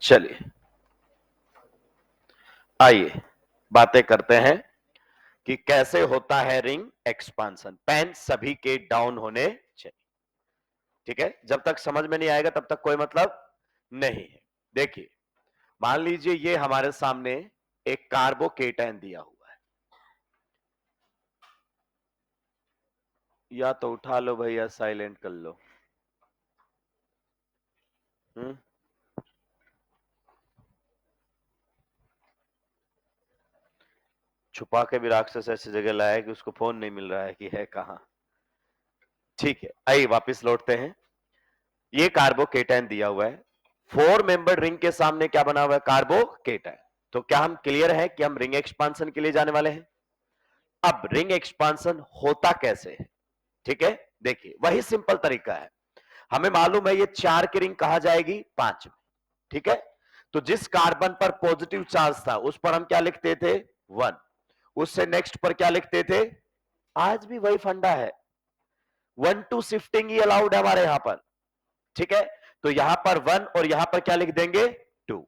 चलिए आइए बातें करते हैं कि कैसे होता है रिंग एक्सपांसन। पेन सभी के डाउन होने चाहिए, ठीक है। जब तक समझ में नहीं आएगा तब तक कोई मतलब नहीं है। देखिए, मान लीजिए ये हमारे सामने एक कार्बोकेटाइन दिया हुआ है, या तो उठा लो भैया, साइलेंट कर लो। छुपा के भी राक्षस ऐसी जगह लाया कि उसको फोन नहीं मिल रहा है कि है कहां। ठीक है, आइए वापस लौटते हैं। ये कार्बोकेटाइन दिया हुआ है, 4 मेंबर रिंग के सामने क्या बना हुआ है? कार्बोकेटाइन। तो क्या हम क्लियर है कि हम रिंग एक्सपांसन के लिए जाने वाले हैं? अब रिंग एक्सपांसन होता कैसे है, ठीक है। देखिए, वही सिंपल तरीका है। हमें मालूम है ये 4 की रिंग कहा जाएगी 5 में, ठीक है। तो जिस कार्बन पर पॉजिटिव चार्ज था उस पर हम क्या लिखते थे? 1। उससे नेक्स्ट पर क्या लिखते थे? आज भी वही फंडा है, 1-2 शिफ्टिंग ही अलाउड है हमारे यहां पर, ठीक है। तो यहां पर 1 और यहां पर क्या लिख देंगे? 2।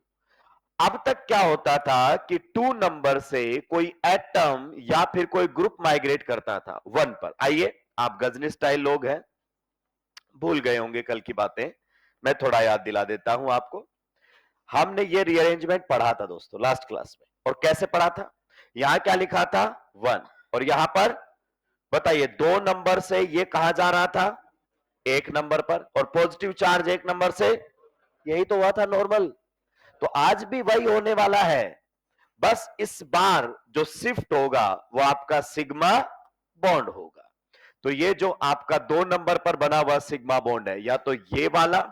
अब तक क्या होता था कि 2 नंबर से कोई एटम या फिर कोई ग्रुप माइग्रेट करता था 1 पर। आइए, आप गजनी स्टाइल लोग हैं, भूल गए होंगे कल की बातें, मैं थोड़ा याद दिला देता हूं आपको। हमने ये रीअरेंजमेंट पढ़ा था दोस्तों लास्ट क्लास में, और कैसे पढ़ा था? यहां क्या लिखा था? 1। और यहां पर बताइए 2 नंबर से ये कहा जा रहा था 1 नंबर पर, और पॉजिटिव चार्ज 1 नंबर से, यही तो हुआ था नॉर्मल। तो आज भी वही होने वाला है, बस इस बार जो शिफ्ट होगा वो आपका सिग्मा बॉन्ड होगा। तो ये जो आपका 2 नंबर पर बना हुआ सिग्मा बॉन्ड है, या तो ये वाला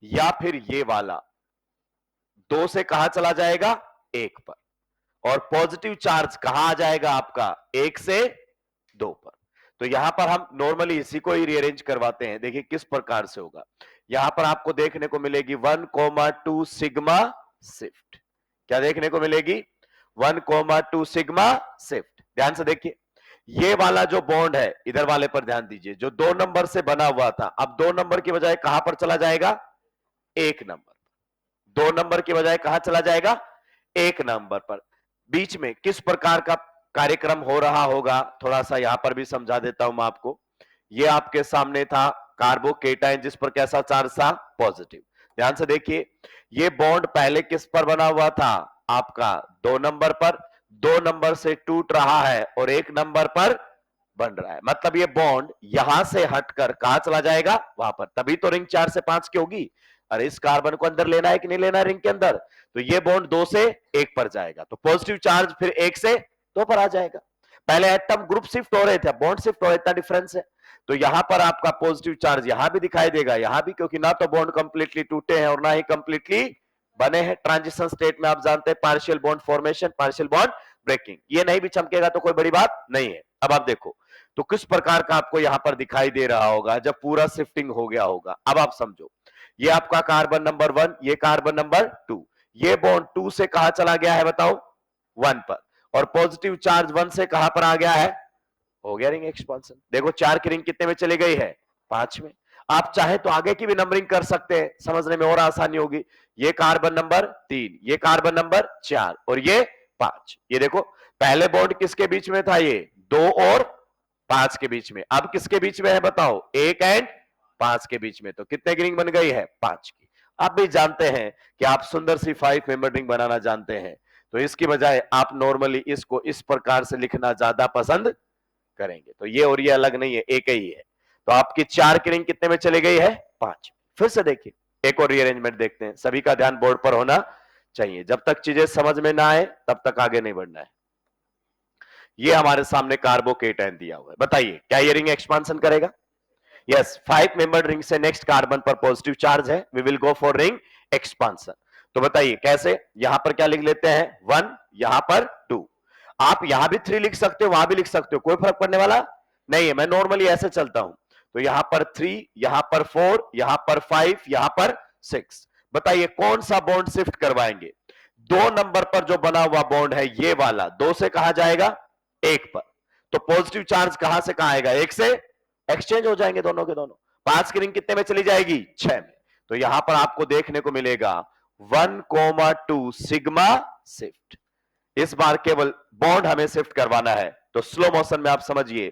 या फिर ये वाला, 2 से कहां चला जाएगा? 1 पर। और पॉजिटिव चार्ज कहां आ जाएगा आपका? 1 से 2 पर। तो यहां पर हम नॉर्मली इसी को ही रीअरेंज करवाते हैं। देखिए किस प्रकार से होगा। यहां पर आपको देखने को मिलेगी 1,2 सिग्मा शिफ्ट। क्या देखने को मिलेगी? 1,2 सिग्मा शिफ्ट। ध्यान से देखिए, ये वाला जो बॉन्ड है, इधर वाले पर ध्यान दीजिए, जो 2 नंबर से बना हुआ था, अब 2 नंबर की बजाय कहां पर चला जाएगा? 1 नंबर। 2 नंबर की बजाय कहां चला जाएगा? 1 नंबर पर। बीच में किस प्रकार का कार्यक्रम हो रहा होगा, थोड़ा सा यहां पर भी समझा देता हूं मैं आपको। ये आपके सामने था कार्बोकेटाइन, जिस पर कैसा चार्ज था? पॉजिटिव। ध्यान से देखिए, ये बॉन्ड पहले किस पर बना हुआ था? आपका 2 नंबर पर। 2 नंबर से टूट रहा है और 1 नंबर पर बन रहा है, मतलब ये बॉन्ड यहां से हटकर कहां चला जाएगा? वहां पर। तभी तो रिंग 4 से 5 की होगी। अरे इस कार्बन को अंदर लेना है कि नहीं लेना है रिंग के अंदर? तो ये बॉन्ड 2 से 1 पर जाएगा, तो पॉजिटिव चार्ज फिर 1 से 2 पर आ जाएगा। पहले एटम ग्रुप शिफ्ट हो रहे थे, बॉन्ड शिफ्ट हो रहा है, इतना डिफरेंस है। तो यहां पर आपका पॉजिटिव चार्ज यहां भी दिखाई देगा, यहां भी, क्योंकि ना तो बॉन्ड कंप्लीटली टूटे हैं और ना ही कंप्लीटली बने हैं। ट्रांजिशन स्टेट में आप जानते हैं partial bond formation, partial bond breaking, ये नहीं भी चमकेगा तो कोई बड़ी बात नहीं है। अब आप देखो तो किस प्रकार का आपको यहां पर दिखाई दे रहा होगा जब पूरा शिफ्टिंग हो गया होगा। अब आप समझो, ये आपका कार्बन नंबर 1, ये कार्बन नंबर 2, ये बॉन्ड 2 से कहां चला गया है बताओ? 1 पर। और पॉजिटिव चार्ज 1 से कहां पर आ गया है? हो गया रिंग एक्सपांसन। देखो 4 की रिंग कितने में चली गई है? 5 में। आप चाहे तो आगे की भी नंबरिंग कर सकते हैं, समझने में और आसानी होगी। ये कार्बन नंबर 3, ये कार्बन नंबर 4 और ये 5। ये देखो, पहले बॉन्ड किसके बीच में था? ये 2 और 5 के बीच में। अब किसके बीच में है बताओ? 1 एंड 5 के बीच में। तो कितने की रिंग बन गई है? 5 की। आप भी जानते हैं कि आप सुंदर सी 5 मेंबर रिंग बनाना जानते हैं, तो इसकी बजाय आप नॉर्मली इसको इस प्रकार से लिखना ज्यादा पसंद करेंगे। तो ये और ये अलग नहीं है, एक ही है। तो आपकी 4 की रिंग कितने में चली गई है? 5। फिर से देखिए, एक और रीअरेंजमेंट देखते हैं। सभी का ध्यान बोर्ड पर होना चाहिए, जब तक चीजें समझ में ना आए तब तक आगे नहीं बढ़ना है। ये हमारे सामने कार्बोकेटाइन दिया हुआ है, बताइए क्या ये रिंग एक्सपांसन करेगा? यस, 5 मेंबर्ड रिंग से नेक्स्ट कार्बन पर पॉजिटिव चार्ज है, we will go for ring expansion. तो बताइए कैसे? यहां पर क्या लिख लेते हैं? 1, यहां पर 2। आप यहां भी 3 लिख सकते हो, वहां भी लिख सकते हो, कोई फर्क पड़ने वाला नहीं है। मैं नॉर्मली ऐसे चलता हूं। तो यहां पर 3, यहां पर 4, यहां पर 5, यहां पर 6। बताइए कौन सा बॉन्ड शिफ्ट करवाएंगे? 2 नंबर पर जो बना हुआ बॉन्ड है ये वाला, 2 से कहां जाएगा? 1 पर। तो पॉजिटिव चार्ज कहां से कहां आएगा? 1 से एक्सचेंज हो जाएंगे दोनों के दोनों। 5 की रिंग कितने में चली जाएगी? 6 में। तो यहां पर आपको देखने को मिलेगा 1,2 सिग्मा शिफ्ट। इस बार केवल बॉन्ड हमें शिफ्ट करवाना है, तो स्लो मोशन में आप समझिए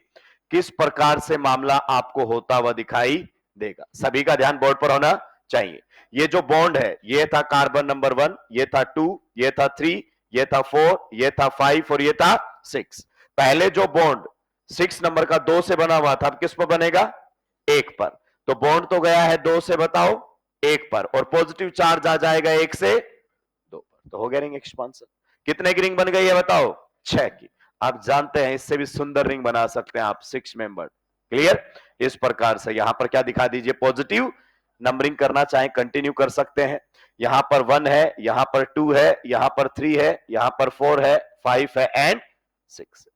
किस प्रकार से मामला आपको होता हुआ दिखाई देगा। सभी का ध्यान बोर्ड पर होना चाहिए। ये जो बॉन्ड है, ये था कार्बन नंबर 1, ये था 2, ये था 3, ये था 4, ये था 5 और ये था 6। पहले जो बॉन्ड 6 नंबर का 2 से बना हुआ था, अब किस पर बनेगा? 1 पर। तो बॉन्ड तो गया है 2 से, बताओ 1 पर, और पॉजिटिव चार्ज आ जाएगा 1 से 2 पर। तो हो गया रिंग एक्सपांशन। कितने की रिंग बन गई है बताओ? 6 की। आप जानते हैं इससे भी सुंदर रिंग बना सकते हैं आप, 6 मेंबर। क्लियर? इस प्रकार से यहां पर क्या दिखा दीजिए, पॉजिटिव नंबरिंग करना चाहे कंटिन्यू कर सकते हैं। यहां पर 1 है, यहां पर 2 है, यहां पर 3 है, यहां पर 4 है, 5 है एंड 6 है।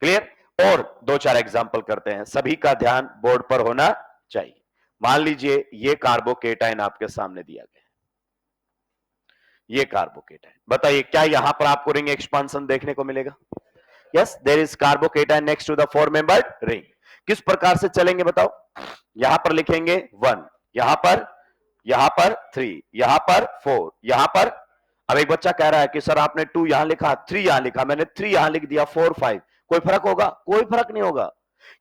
क्लियर? और 2-4 एग्जांपल करते हैं, सभी का ध्यान बोर्ड पर होना चाहिए। मान लीजिए ये कार्बोकेटाइन आपके सामने दिया गया है, ये कार्बोकेटाइन, बताइए क्या यहां पर आपको रिंग एक्सपांशन देखने को मिलेगा? Yes, there is carbocation next to the 4 membered ring. किस प्रकार से चलेंगे बताओ? यहां पर लिखेंगे 1, यहां पर 3, यहां पर 4, यहां पर। अब एक बच्चा कह रहा है कि सर आपने 2 यहां लिखा, 3 यहां लिखा, मैंने 3 यहां लिख दिया, 4 5, कोई फर्क होगा? कोई फर्क नहीं होगा,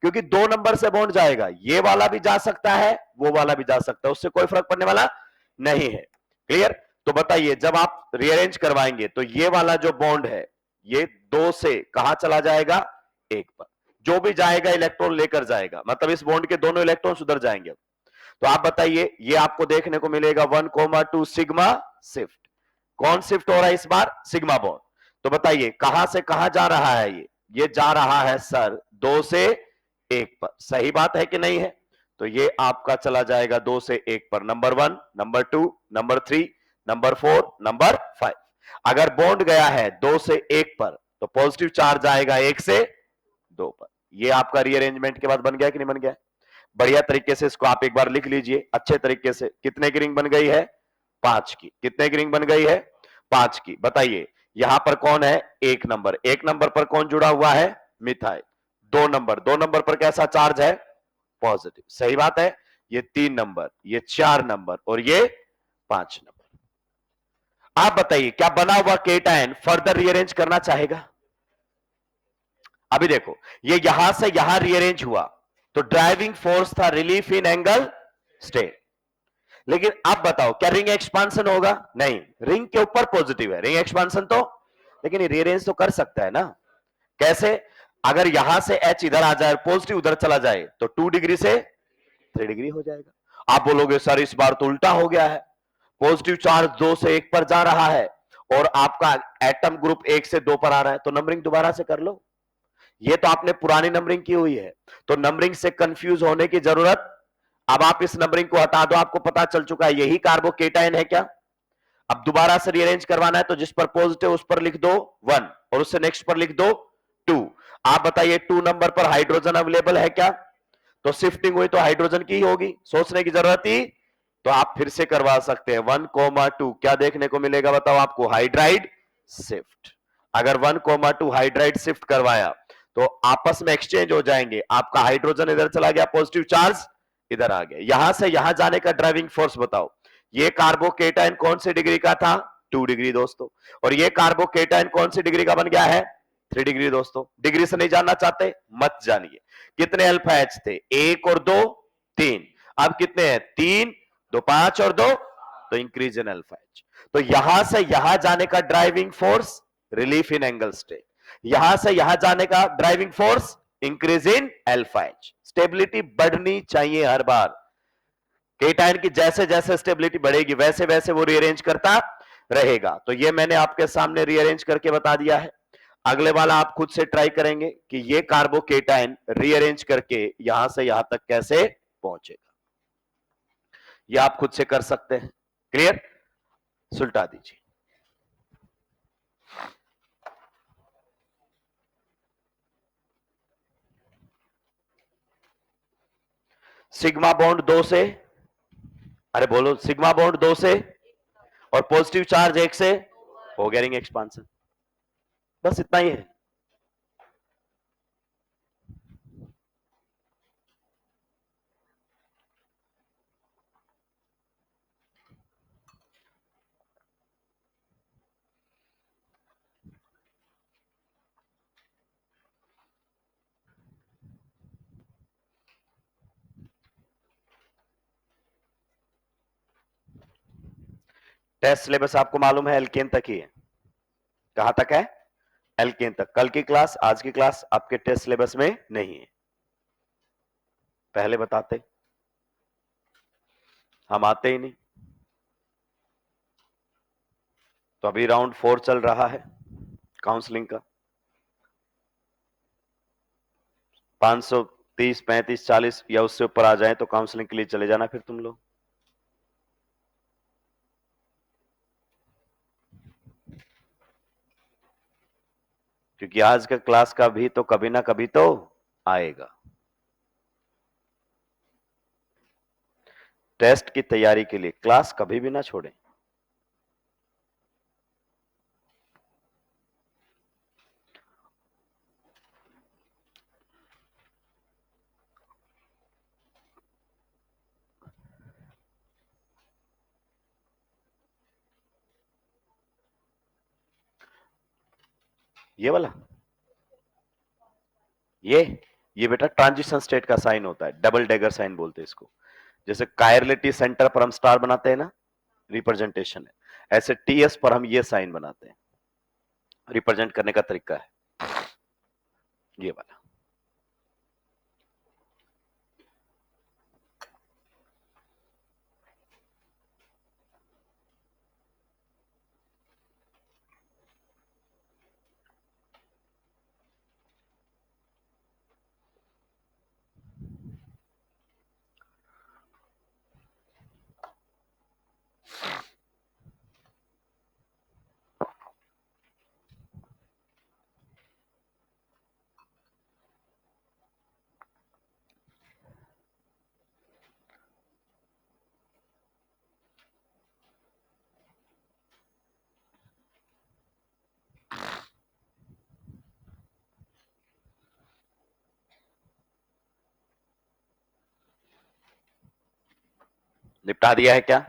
क्योंकि 2 नंबर से बॉन्ड जाएगा, ये वाला भी जा सकता है, वो वाला भी जा सकता है, उससे कोई फर्क पड़ने वाला नहीं है। क्लियर? तो बताइए जब आप रीअरेंज करवाएंगे तो ये वाला जो बॉन्ड है, ये 2 से कहां चला जाएगा? 1 पर। जो भी जाएगा इलेक्ट्रॉन लेकर जाएगा, मतलब इस बॉन्ड के दोनों इलेक्ट्रॉन उधर जाएंगे। तो आप बताइए ये आपको देखने को मिलेगा 1,2 सिग्मा शिफ्ट। कौन शिफ्ट हो रहा है इस बार? Sigma bond. तो बताइए कहां से कहां जा रहा है ये जा रहा है सर 2 से 1 पर। सही बात है कि नहीं है? तो ये आपका चला जाएगा 2 से 1 पर, number 1, number 2, number 3, number 4, number 5। अगर बॉन्ड गया है 2 से 1 पर तो पॉजिटिव चार्ज आएगा 1 से 2 पर। ये आपका रीअरेंजमेंट के बाद बन गया कि नहीं बन गया? बढ़िया तरीके से इसको आप एक बार लिख लीजिए अच्छे तरीके से। कितने की रिंग बन गई है? 5 की। कितने की रिंग बन गई है? 5 की। बताइए यहां पर कौन है? 1 नंबर। 1 नंबर पर कौन जुड़ा हुआ है? मिथाइल। 2 नंबर, 2 नंबर पर कैसा चार्ज है? पॉजिटिव। सही बात है। ये 3 नंबर, ये 4 नंबर और ये 5 नंबर। आप बताइए क्या बना हुआ केटायन फर्दर रीअरेंज करना चाहेगा? अभी देखो ये यहां से यहां रीअरेंज हुआ तो ड्राइविंग फोर्स था रिलीफ इन एंगल स्टेट। लेकिन अब बताओ क्या रिंग एक्सपांशन होगा? नहीं, रिंग के ऊपर पॉजिटिव है, रिंग एक्सपांशन तो, लेकिन ये रीअरेंज तो कर सकता है ना। कैसे? अगर यहां से H इधर आ जाए, पॉजिटिव उधर चला जाए तो 2 डिग्री से 3 डिग्री हो जाएगा। आप बोलोगे सर इस बार तो उल्टा हो गया है, पॉजिटिव चार्ज 2 से 1 पर जा रहा है और आपका एटम ग्रुप 1 से 2 पर आ रहा है, तो नंबरिंग दोबारा से कर लो। ये तो आपने पुरानी नंबरिंग की हुई है, तो नंबरिंग से कंफ्यूज होने की जरूरत। अब आप इस नंबरिंग को हटा दो, आपको पता चल चुका है यही कार्बोकेटाइन है क्या। अब दोबारा से रीअरेंज करवाना है तो जिस पर पॉजिटिव उस पर लिख दो 1 और उससे नेक्स्ट पर लिख दो 2। आप बताइए 2 नंबर पर हाइड्रोजन अवेलेबल है क्या? तो शिफ्टिंग हुई तो हाइड्रोजन की ही होगी, सोचने की जरूरत ही। तो आप फिर से करवा सकते हैं 1,2 क्या देखने को मिलेगा बताओ आपको? Hydride shift. अगर 1,2 हाइड्राइड शिफ्ट करवाया तो आपस में एक्सचेंज हो जाएंगे, आपका हाइड्रोजन इधर चला गया, पॉजिटिव चार्ज इधर आ गया। यहां से यहां जाने का ड्राइविंग फोर्स बताओ। ये कार्बोकेटाइन कौन सी डिग्री का था? 2 डिग्री दोस्तों। और ये कार्बोकेटाइन कौन सी डिग्री का बन गया है? 3 डिग्री दोस्तों। डिग्री से नहीं जानना चाहते? मत जानिए। कितने अल्फा एच थे? 1 और 2 3। अब कितने हैं? 3 2 5 और 2, तो इंक्रीज इन अल्फा एच। तो यहां से यहां जाने का driving force relief in angle state, यहां से यहां जाने का driving force increase in alpha H. Stability बढ़नी चाहिए हर बार। केटायन की जैसे जैसे स्टेबिलिटी बढ़ेगी वैसे वैसे वो रीअरेंज करता रहेगा। तो ये मैंने आपके सामने रीअरेंज करके बता दिया है। अगले वाला आप खुद से ट्राई करेंगे कि ये कार्बोकेटाइन रीअरेंज करके यहां से यहां तक कैसे पहुंचेगा। ये आप खुद से कर सकते हैं। क्लियर? सुलटा दीजिए। सिग्मा बॉन्ड 2 से, अरे बोलो, सिग्मा बॉन्ड 2 से और पॉजिटिव चार्ज 1 से, हो गया रिंग एक्सपांशन। बस इतना ही है। टेस्ट सिलेबस आपको मालूम है एल्केन तक ही है। कहां तक है? एल्केन तक। कल की क्लास, आज की क्लास आपके टेस्ट सिलेबस में नहीं है। पहले बताते, हम आते ही नहीं। तो अभी राउंड 4 चल रहा है काउंसलिंग का। 530, 35, 40 या उससे ऊपर आ जाए तो काउंसलिंग के लिए चले जाना फिर तुम लोग। क्योंकि आज का क्लास का भी तो कभी ना कभी तो आएगा। टेस्ट की तैयारी के लिए क्लास कभी भी ना छोड़ें। ये वाला, ये बेटा ट्रांजिशन स्टेट का साइन होता है, डबल डेगर साइन बोलते हैं इसको। जैसे कायरलिटी सेंटर पर हम स्टार बनाते हैं ना, रिप्रेजेंटेशन है, ऐसे टीएस पर हम ये साइन बनाते हैं, रिप्रेजेंट करने का तरीका है ये वाला। निपटा दिया है क्या?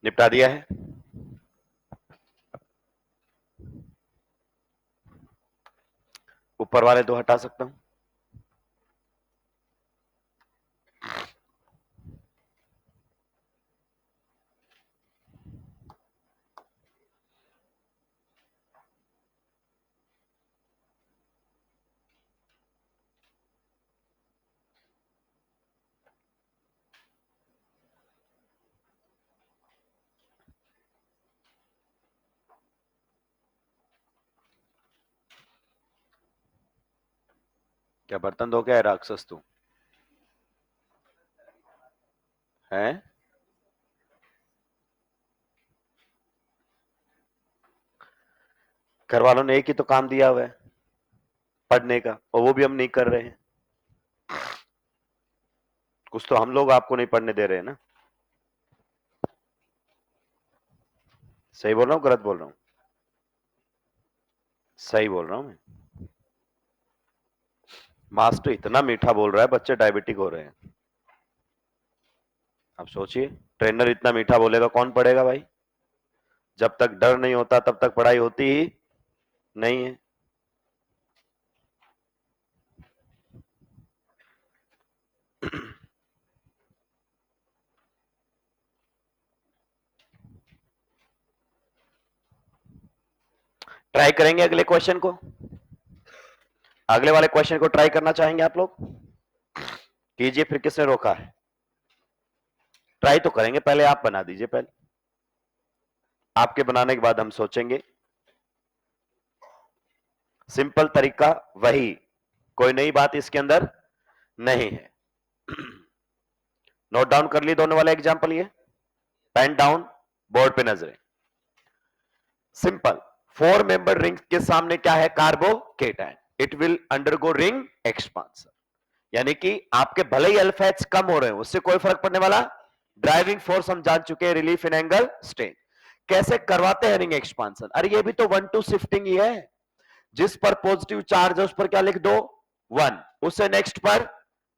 निपटा दिया है। ऊपर वाले दो हटा सकता हूं। क्या बर्तन धो के है राक्षस तू? है? घर वालों ने एक ही तो काम दिया हुआ है, पढ़ने का, और वो भी हम नहीं कर रहे हैं। कुछ तो हम लोग आपको नहीं पढ़ने दे रहे हैं ना। सही बोल रहा हूँ गलत बोल रहा हूँ? सही बोल रहा हूं मैं। मास्टर इतना मीठा बोल रहा है, बच्चे डायबिटिक हो रहे हैं। अब सोचिए, ट्रेनर इतना मीठा बोलेगा कौन पढ़ेगा भाई? जब तक डर नहीं होता तब तक पढ़ाई होती ही नहीं है। ट्राई करेंगे अगले क्वेश्चन को। अगले वाले क्वेश्चन को ट्राई करना चाहेंगे आप लोग? कीजिए, फिर किसने रोका है? ट्राई तो करेंगे, पहले आप बना दीजिए। पहले आपके बनाने के बाद हम सोचेंगे। सिंपल तरीका वही, कोई नई बात इसके अंदर नहीं है। नोट डाउन कर लिए दोनों वाले एग्जांपल? ये पेन डाउन, बोर्ड पे नजरें। सिंपल, 4 मेंबर रिंग के सामने क्या है? Carbocation. It will undergo ring expansion, यानी कि आपके भले ही अल्फा एच कम हो रहे हैं, उससे कोई फर्क पड़ने वाला। ड्राइविंग फोर्स हम जान चुके हैं, रिलीफ इन एंगल स्ट्रेन। कैसे करवाते हैं रिंग एक्सपांशन? अरे ये भी तो 1-2 शिफ्टिंग ही है। जिस पर पॉजिटिव चार्ज है उस पर क्या लिख दो? 1। उससे नेक्स्ट पर,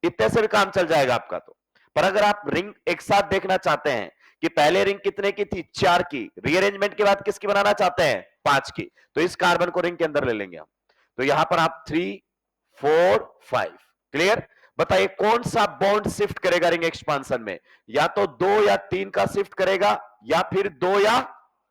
इतने से भी काम चल जाएगा आपका। तो पर अगर आप रिंग एक साथ देखना चाहते हैं कि पहले रिंग कितने की थी? 4 की, रीअरेंजमेंट के बाद किसकी बनाना चाहते हैं? 5 की, तो इस कार्बन को रिंग के अंदर ले लेंगे हम। तो यहां पर आप 3, 4, 5। क्लियर? बताइए कौन सा बॉन्ड शिफ्ट करेगा रिंग एक्सपांशन में? या तो 2 या 3 का शिफ्ट करेगा, या फिर 2 या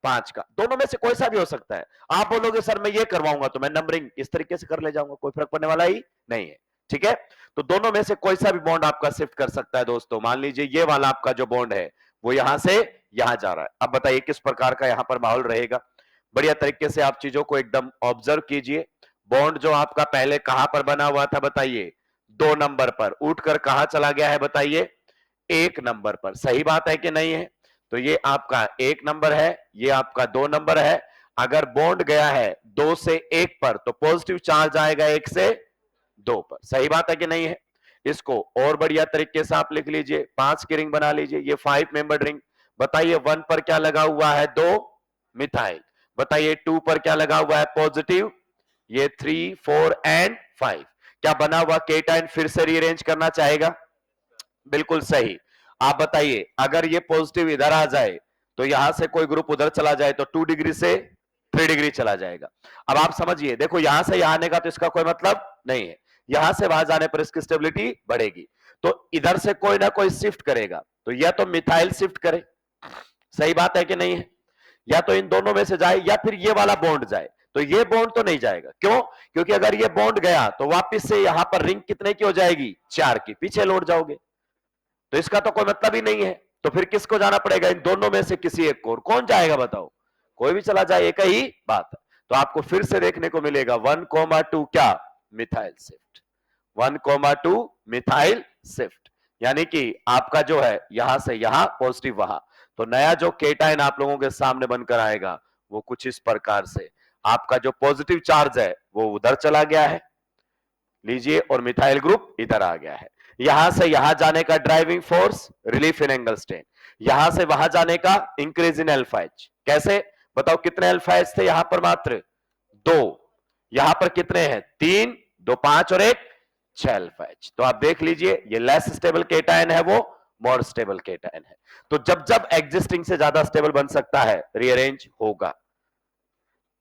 5 का। दोनों में से कोई सा भी हो सकता है। आप बोलोगे सर मैं ये करवाऊंगा तो मैं नंबरिंग इस तरीके से कर ले जाऊंगा, कोई फर्क पड़ने वाला ही नहीं है। ठीक है, तो दोनों में से कोई सा भी बॉन्ड आपका शिफ्ट कर सकता है दोस्तों। मान लीजिए ये वाला आपका जो बॉन्ड है वो यहां से यहां जा रहा है। अब बताइए किस प्रकार का यहां पर माहौल रहेगा। बढ़िया तरीके से आप चीजों को एकदम ऑब्जर्व कीजिए। बॉन्ड जो आपका पहले कहां पर बना हुआ था? बताइए 2 नंबर पर, उठकर कहां चला गया है? बताइए 1 नंबर पर। सही बात है कि नहीं है? तो ये आपका 1 नंबर है, ये आपका 2 नंबर है। अगर बॉन्ड गया है 2 से 1 पर तो पॉजिटिव चार्ज आएगा 1 से 2 पर। सही बात है कि नहीं है? इसको और बढ़िया तरीके से आप लिख लीजिए, 5 की रिंग बना लीजिए। ये 5 मेंबर रिंग। बताइए 1 पर क्या लगा हुआ है? 2 मिथाइल। बताइए 2 पर क्या लगा हुआ है? पॉजिटिव। ये 3, 4 एंड 5। क्या बना हुआ केटाइन फिर से रीअरेंज करना चाहेगा? बिल्कुल सही। आप बताइए अगर ये पॉजिटिव इधर आ जाए तो यहां से कोई ग्रुप उधर चला जाए तो 2 डिग्री से 3 डिग्री चला जाएगा। अब आप समझिए, देखो यहां से यहां आने का तो इसका कोई मतलब नहीं है, यहां से वहां जाने पर इसकी स्टेबिलिटी बढ़ेगी। तो इधर से कोई ना कोई शिफ्ट करेगा, तो या तो मिथाइल शिफ्ट करे। सही बात है कि नहीं है? या तो इन दोनों में से जाए, या फिर ये वाला बॉन्ड जाए। तो ये बॉन्ड तो नहीं जाएगा। क्यों? क्योंकि अगर ये बॉन्ड गया तो वापस से यहां पर रिंग कितने की हो जाएगी? 4 की, पीछे लौट जाओगे। तो इसका तो कोई मतलब ही नहीं है। तो फिर किसको जाना पड़ेगा? इन दोनों में से किसी एक को। और कौन जाएगा बताओ? कोई भी चला जाए, एक ही बात है। तो आपको फिर से देखने को मिलेगा 1,2 क्या? Methyl shift. 1,2 मिथाइल शिफ्ट, यानी कि आपका जो है यहां से यहां पॉजिटिव वहां। तो नया जो केटाइन आप लोगों के सामने बनकर आएगा वो कुछ इस प्रकार से, आपका जो पॉजिटिव चार्ज है वो उधर चला गया है, लीजिए, और मिथाइल ग्रुप इधर आ गया है। यहां से यहां जाने का driving force relief in angle strain, यहां से वहां जाने का इंक्रीज इन अल्फा एच। कैसे? बताओ कितने अल्फा एच थे यहां पर? मात्र 2। यहां पर कितने हैं? 3, 2 5 और 1 6 अल्फा एच। तो आप देख लीजिए ये लेस स्टेबल केटायन है, वो मोर स्टेबल केटायन है। तो जब जब एग्जिस्टिंग से ज्यादा स्टेबल बन सकता है, रीअरेंज होगा।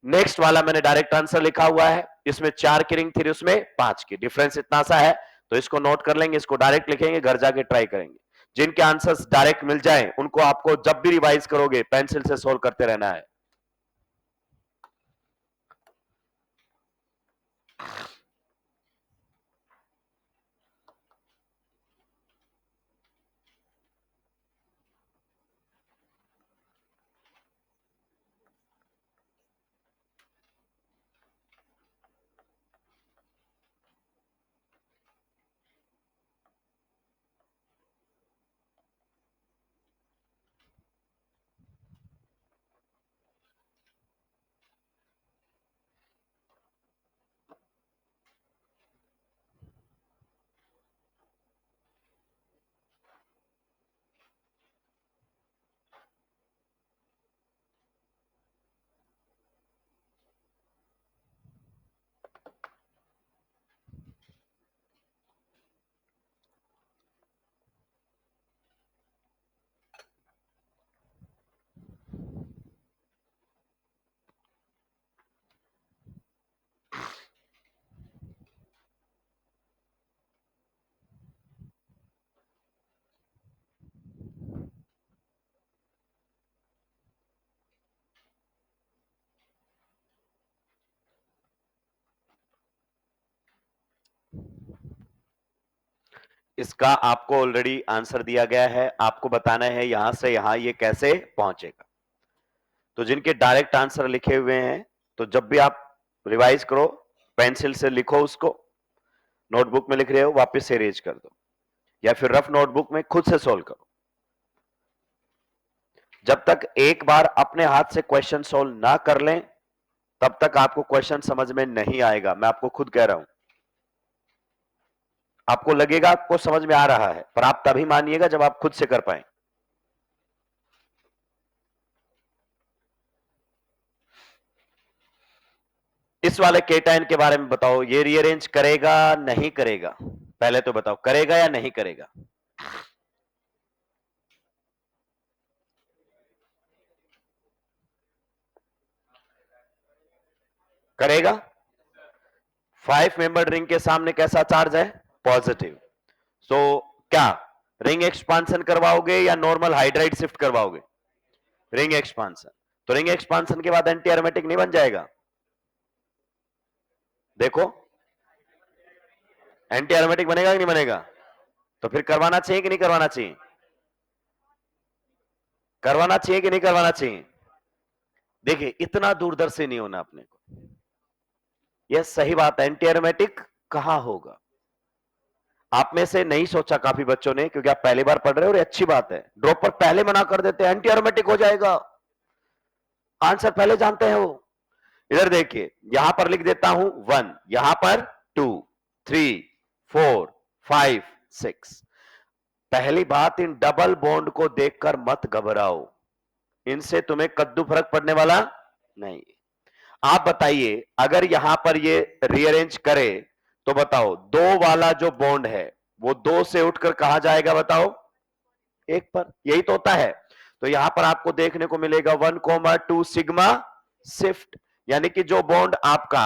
नेक्स्ट वाला मैंने डायरेक्ट आंसर लिखा हुआ है, इसमें 4 की रिंग थी, उसमें 5 की, डिफरेंस इतना सा है। तो इसको नोट कर लेंगे, इसको डायरेक्ट लिखेंगे, घर जाके ट्राई करेंगे। जिनके आंसर्स डायरेक्ट मिल जाएं उनको आपको जब भी रिवाइज करोगे पेंसिल से सोल्व करते रहना है। इसका आपको ऑलरेडी आंसर दिया गया है, आपको बताना है यहां से यहां ये कैसे पहुंचेगा। तो जिनके डायरेक्ट आंसर लिखे हुए हैं, तो जब भी आप रिवाइज करो, पेंसिल से लिखो, उसको नोटबुक में लिख रहे हो वापस से इरेज कर दो, या फिर रफ नोटबुक में खुद से सोल्व करो। जब तक एक बार अपने हाथ से क्वेश्चन सोल्व ना कर लें, तब तक आपको क्वेश्चन समझ में नहीं आएगा। मैं आपको खुद कह रहा हूं, आपको लगेगा आपको समझ में आ रहा है, पर आप तभी मानिएगा जब आप खुद से कर पाए। इस वाले केटाइन के बारे में बताओ, ये रीअरेंज करेगा नहीं करेगा? पहले तो बताओ, करेगा या नहीं करेगा? करेगा। 5 मेंबर रिंग के सामने कैसा चार्ज है? पॉजिटिव। सो क्या रिंग एक्सपांसन करवाओगे या नॉर्मल हाइड्राइड शिफ्ट करवाओगे? Ring expansion. तो रिंग एक्सपांसन के बाद एंटी एरोमेटिक नहीं बन जाएगा? देखो, एंटी एरोमेटिक बनेगा कि नहीं बनेगा? तो फिर करवाना चाहिए कि नहीं करवाना चाहिए? करवाना चाहिए कि नहीं करवाना चाहिए? देखिए, इतना दूरदर्शी नहीं होना अपने को। यह सही बात है, एंटी एरोमेटिक कहां होगा? आप में से नहीं सोचा काफी बच्चों ने, क्योंकि आप पहली बार पढ़ रहे हो और अच्छी बात है। ड्रॉप पर पहले मना कर देते हैं, एंटी एरोमेटिक हो जाएगा, आंसर पहले जानते हैं वो। इधर देखिए, यहां पर लिख देता हूं 1, यहां पर 2, 3, 4, 5, 6। पहली बात, इन डबल बॉन्ड को देखकर मत घबराओ, इनसे तुम्हें कद्दू फर्क पड़ने वाला नहीं। आप बताइए, अगर यहां पर ये रीअरेंज करे तो बताओ, 2 वाला जो बॉन्ड है वो 2 से उठकर कहां जाएगा? बताओ, 1 पर। यही तो होता है। तो यहां पर आपको देखने को मिलेगा 1,2 सिग्मा शिफ्ट, यानी कि जो बॉन्ड आपका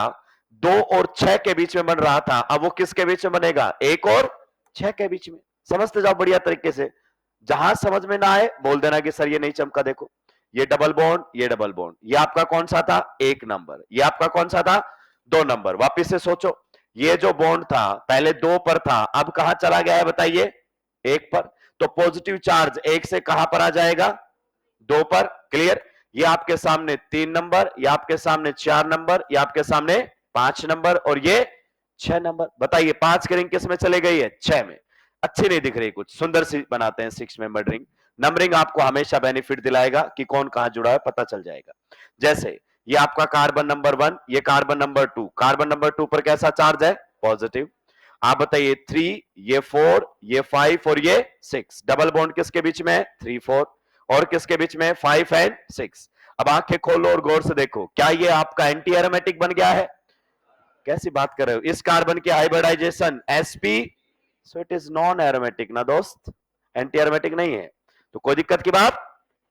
2 और 6 के बीच में बन रहा था, अब वो किसके बीच में बनेगा? 1 और 6 के बीच में। समझते जाओ बढ़िया तरीके से। जहां समझ में ना आए बोल देना कि सर ये नहीं चमका, देखो ये डबल बॉन्ड, ये डबल बॉन्ड, ये आपका कौन सा था? 1 नंबर। ये आपका कौन सा था? 2 नंबर। वापिस से सोचो, ये जो बॉन्ड था पहले 2 पर था, अब कहां चला गया है बताइए? 1 पर। तो पॉजिटिव चार्ज 1 से कहां पर आ जाएगा? 2 पर। क्लियर? ये आपके सामने 3 नंबर, ये आपके सामने 4 नंबर, ये आपके सामने 5 नंबर, और ये 6 नंबर। बताइए 5 की रिंग किस में चले गई है? 6 में। अच्छी नहीं दिख रही, कुछ सुंदर सी बनाते हैं 6 मेंबर रिंग। नंबरिंग आपको हमेशा बेनिफिट दिलाएगा कि कौन कहां जुड़ा है, पता चल जाएगा। जैसे ये आपका कार्बन नंबर 1, ये कार्बन नंबर 2। कार्बन नंबर 2 पर कैसा चार्ज है? पॉजिटिव। आप बताइए 3, ये 4, ये 5 और ये 6। डबल बॉन्ड किसके बीच में है? 3, 4। और किसके बीच में? 5 एंड 6। अब आंखें खोलो और गौर से देखो, क्या ये आपका एंटी एरोमेटिक बन गया है? कैसी बात कर रहे हो? इस कार्बन की hybridisation sp, so it is non aromatic ना दोस्त, एंटी एरोमेटिक नहीं है। तो कोई दिक्कत की बात?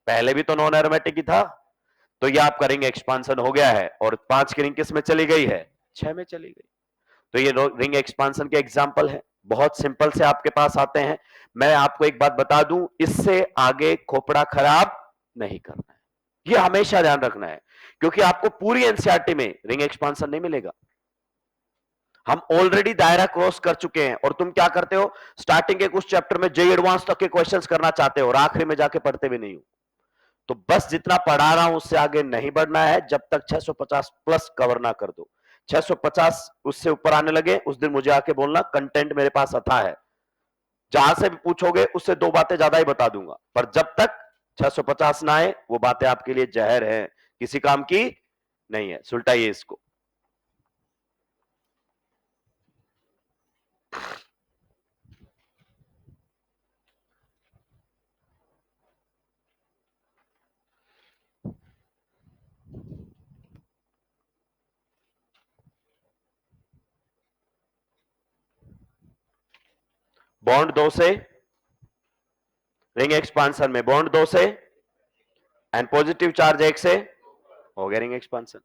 पहले भी तो नॉन एरोमेटिक ही था। तो ये आपका रिंग एक्सपांसन हो गया है, और 5 की रिंग किस में चली गई है? 6 में चली गई। तो ये रिंग एक्सपांसन के एग्जाम्पल है, बहुत सिंपल से आपके पास आते हैं। मैं आपको एक बात बता दूं, इससे आगे खोपड़ा खराब नहीं करना है, ये हमेशा ध्यान रखना है, क्योंकि आपको पूरी एनसीईआरटी में रिंग एक्सपांसन नहीं मिलेगा। हम ऑलरेडी दायरा क्रॉस कर चुके हैं, और तुम क्या करते हो? स्टार्टिंग के कुछ चैप्टर में जेई एडवांस तक के क्वेश्चंस करना चाहते हो, और आखिरी में जाके पढ़ते भी नहीं हो। तो बस जितना पढ़ा रहा हूं उससे आगे नहीं बढ़ना है, जब तक 650 प्लस कवर ना कर दो। 650 उससे ऊपर आने लगे, उस दिन मुझे आके बोलना कंटेंट मेरे पास अथा है। जहां से भी पूछोगे उससे 2 बातें ज्यादा ही बता दूंगा, पर जब तक 650 ना आए वो बातें आपके लिए जहर है, किसी काम की नहीं है। सुलटाइए इसको। बॉन्ड 2 से रिंग एक्सपांसन में, बॉन्ड 2 से एंड पॉजिटिव चार्ज 1 से, हो गया रिंग एक्सपांसन।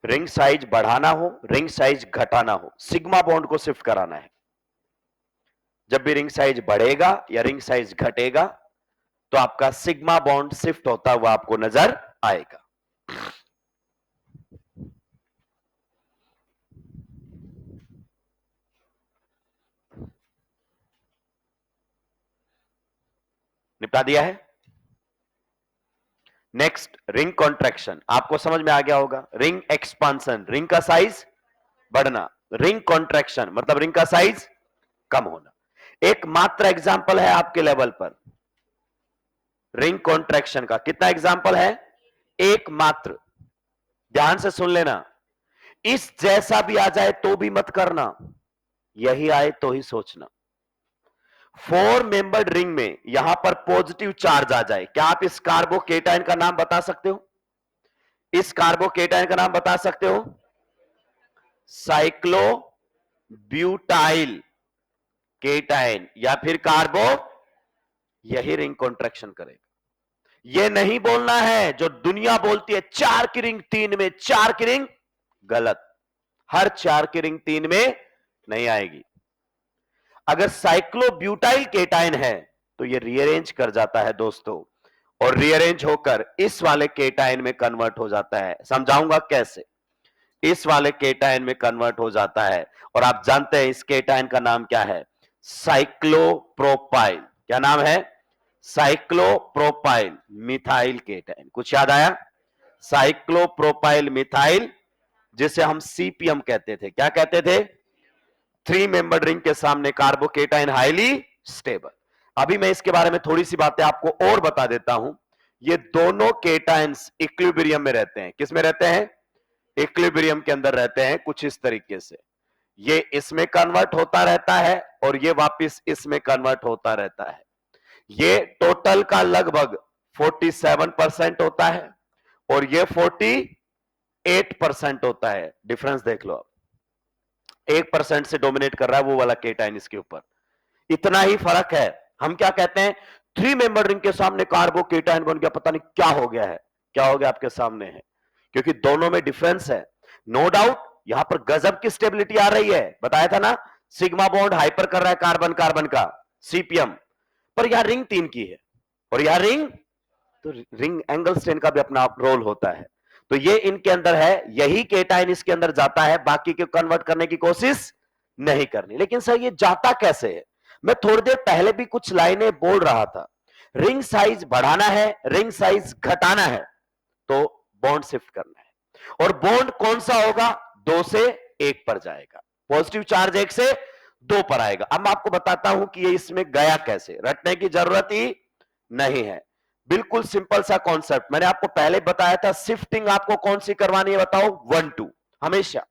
रिंग साइज बढ़ाना हो, रिंग साइज घटाना हो, सिग्मा बॉन्ड को शिफ्ट कराना है। जब भी रिंग साइज बढ़ेगा या रिंग साइज घटेगा, तो आपका सिग्मा बॉन्ड शिफ्ट होता हुआ आपको नजर आएगा। निपटा दिया है। नेक्स्ट रिंग कॉन्ट्रैक्शन, आपको समझ में आ गया होगा। रिंग एक्सपांसन, रिंग का साइज बढ़ना। रिंग कॉन्ट्रैक्शन मतलब रिंग का साइज कम होना। एक मात्र एग्जाम्पल है आपके लेवल पर रिंग कॉन्ट्रैक्शन का। कितना एग्जाम्पल है? एक मात्र। ध्यान से सुन लेना, इस जैसा भी आ जाए तो भी मत करना, यही आए तो ही सोचना। 4 मेंबर्ड रिंग में यहां पर पॉजिटिव चार्ज आ जाए, क्या आप इस कार्बोकेटाइन का नाम बता सकते हो? इस कार्बोकेटाइन का नाम बता सकते हो? साइक्लो ब्यूटाइल केटाइन या फिर कार्बो, यही रिंग कॉन्ट्रैक्शन करेगा। यह नहीं बोलना है जो दुनिया बोलती है 4 की रिंग 3 में, 4 की रिंग, गलत। हर 4 की रिंग 3 में नहीं आएगी। अगर साइक्लोब्यूटाइल केटाइन है तो यह रीअरेंज कर जाता है दोस्तों, और रीअरेंज होकर इस वाले केटाइन में कन्वर्ट हो जाता है। समझाऊंगा कैसे। इस वाले केटाइन में कन्वर्ट हो जाता है, और आप जानते हैं इस केटाइन का नाम क्या है? साइक्लोप्रोपाइल। क्या नाम है? Cyclopropyl methyl cation. कुछ याद आया? साइक्लोप्रोपाइल मिथाइल, जिसे हम सीपीएम कहते थे। क्या कहते थे? 3 मेंबर्ड रिंग के सामने कार्बोकेटाइन हाईली स्टेबल। अभी मैं इसके बारे में थोड़ी सी बातें आपको और बता देता हूं। ये दोनों केटाइन्स इक्विलिब्रियम में रहते हैं। किस में रहते हैं? इक्विलिब्रियम के अंदर रहते हैं, कुछ इस तरीके से। ये इसमें कन्वर्ट होता रहता है और ये वापस इसमें कन्वर्ट होता रहता है। ये टोटल का लगभग 47% होता है और ये 48% होता है। डिफरेंस देख लो आप, 1% से डोमिनेट कर रहा है वो वाला केटाइन इसके ऊपर। इतना ही फर्क है। हम क्या कहते हैं? 3 मेंबर रिंग के सामने कार्बोकेटाइन बन गया, पता नहीं क्या हो गया है। क्या हो गया आपके सामने है, क्योंकि दोनों में डिफरेंस है। नो डाउट यहां पर गजब की स्टेबिलिटी आ रही है। बताया था ना, सिग्मा बॉन्ड हाइपर कर रहा है कार्बन कार्बन का, सीपीएम। पर यहां रिंग 3 की है और यहां रिंग, तो रिंग एंगल स्ट्रेन का भी अपना रोल होता है। तो ये इनके अंदर है, यही केटाइन इसके अंदर जाता है, बाकी के कन्वर्ट करने की कोशिश नहीं करनी। लेकिन सर ये जाता कैसे है? मैं थोड़ी देर पहले भी कुछ लाइनें बोल रहा था। रिंग साइज बढ़ाना है, रिंग साइज घटाना है, तो बॉन्ड शिफ्ट करना है। और बॉन्ड कौन सा होगा? 2 से 1 पर जाएगा। पॉजिटिव चार्ज 1 से 2 पर आएगा। अब मैं आपको बताता हूं कि ये इसमें गया कैसे। रटने की जरूरत ही नहीं है, बिल्कुल सिंपल सा कॉन्सेप्ट। मैंने आपको पहले बताया था, शिफ्टिंग आपको कौन सी करवानी है बताओ? 1 2 हमेशा।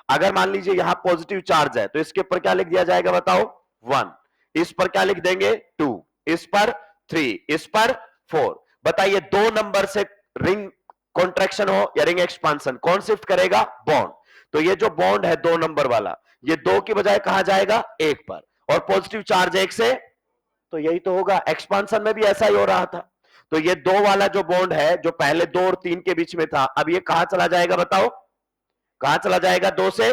अगर मान लीजिए यहां पॉजिटिव चार्ज है तो इसके ऊपर क्या लिख दिया जाएगा बताओ? 1। इस पर क्या लिख देंगे? 2। इस पर 3, इस पर 4। बताइए 2 नंबर से रिंग कॉन्ट्रैक्शन हो या रिंग एक्सपांसन, कौन शिफ्ट करेगा? बॉन्ड। तो ये जो बॉन्ड है 2 नंबर वाला, ये 2 की बजाय कहां जाएगा? 1 पर। और पॉजिटिव चार्ज 1 से, तो यही तो होगा। एक्सपांसन में भी ऐसा ही हो रहा था। तो ये 2 वाला जो बॉन्ड है, जो पहले 2 और 3 के बीच में था, अब ये कहां चला जाएगा बताओ? कहां चला जाएगा? 2 से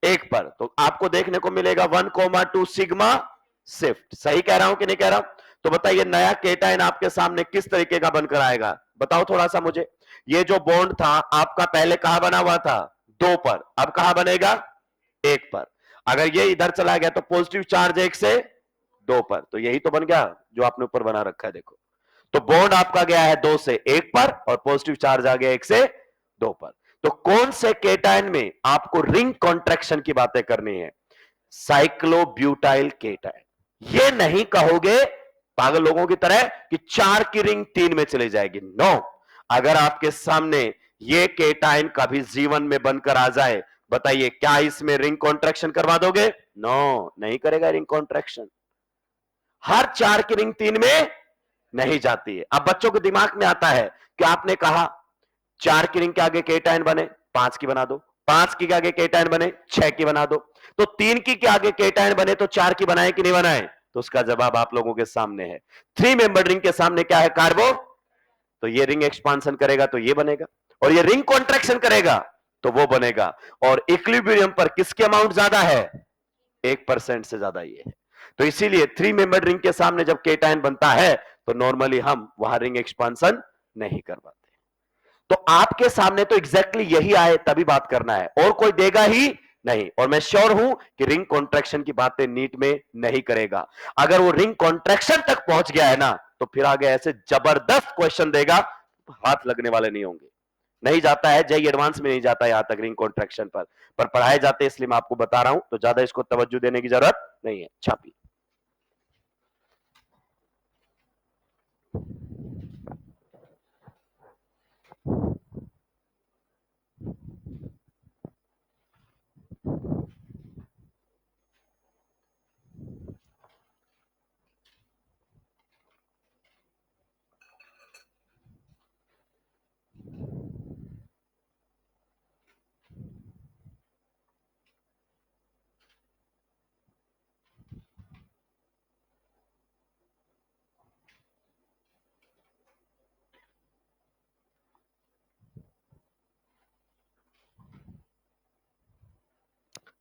1 पर। तो आपको देखने को मिलेगा 1,2 सिग्मा शिफ्ट। सही कह रहा हूं कि नहीं कह रहा हूं? तो बताइए नया केटाइन आपके सामने किस तरीके का बनकर आएगा? बताओ थोड़ा सा मुझे। ये जो बॉन्ड था आपका पहले कहां बना हुआ था? 2 पर। अब कहां बनेगा? 1 पर। अगर ये इधर चला गया तो पॉजिटिव चार्ज 1 से 2 पर। तो यही तो बन गया जो आपने ऊपर बना रखा है, देखो। तो बॉन्ड आपका गया है 2 से 1 पर और पॉजिटिव चार्ज आ गया 1 से 2 पर। तो कौन से केटाइन में आपको रिंग कॉन्ट्रैक्शन की बातें करनी है? साइक्लोब्यूटाइल केटाइन। ये नहीं कहोगे पागल लोगों की तरह कि 4 की रिंग 3 में चली जाएगी। नो। अगर आपके सामने ये केटाइन कभी जीवन में बनकर आ जाए, बताइए क्या इसमें रिंग कॉन्ट्रैक्शन करवा दोगे? नो, नहीं करेगा रिंग कॉन्ट्रैक्शन। हर 4 की रिंग 3 में नहीं जाती है। अब बच्चों के दिमाग में आता है कि आपने कहा 4 की रिंग के आगे केटाइन बने, 5 की बना दो। 5 की के आगे केटाइन बने, 6 की बना दो। तो 3 की के आगे केटाइन बने तो 4 की बनाए कि नहीं बनाए? तो उसका जवाब आप लोगों के सामने है। 3 मेंबर रिंग के सामने क्या है? कार्बो। तो ये रिंग एक्सपांसन करेगा तो ये बनेगा, और ये रिंग कॉन्ट्रैक्शन करेगा तो वो बनेगा। और इक्विलिब्रियम पर किसके अमाउंट ज्यादा है? 1% से ज्यादा ये है। तो इसीलिए 3 मेंबर्ड रिंग के सामने जब केटायन बनता है तो नॉर्मली हम वहां रिंग एक्सपांसन नहीं कर पाते। तो आपके सामने तो एग्जैक्टली यही आए तभी बात करना है, और कोई देगा ही नहीं। और मैं श्योर हूं कि रिंग कॉन्ट्रैक्शन की बातें नीट में नहीं करेगा। अगर वो रिंग कॉन्ट्रैक्शन तक पहुंच गया है ना, तो फिर आगे ऐसे जबरदस्त क्वेश्चन देगा, हाथ लगने वाले नहीं होंगे। नहीं जाता है, जेई एडवांस में नहीं जाता यहां तक रिंग कॉन्ट्रैक्शन पर पढ़ाए जाते हैं, इसलिए मैं आपको बता रहा हूं, तो ज्यादा इसको तवज्जो देने की जरूरत नहीं है। छापी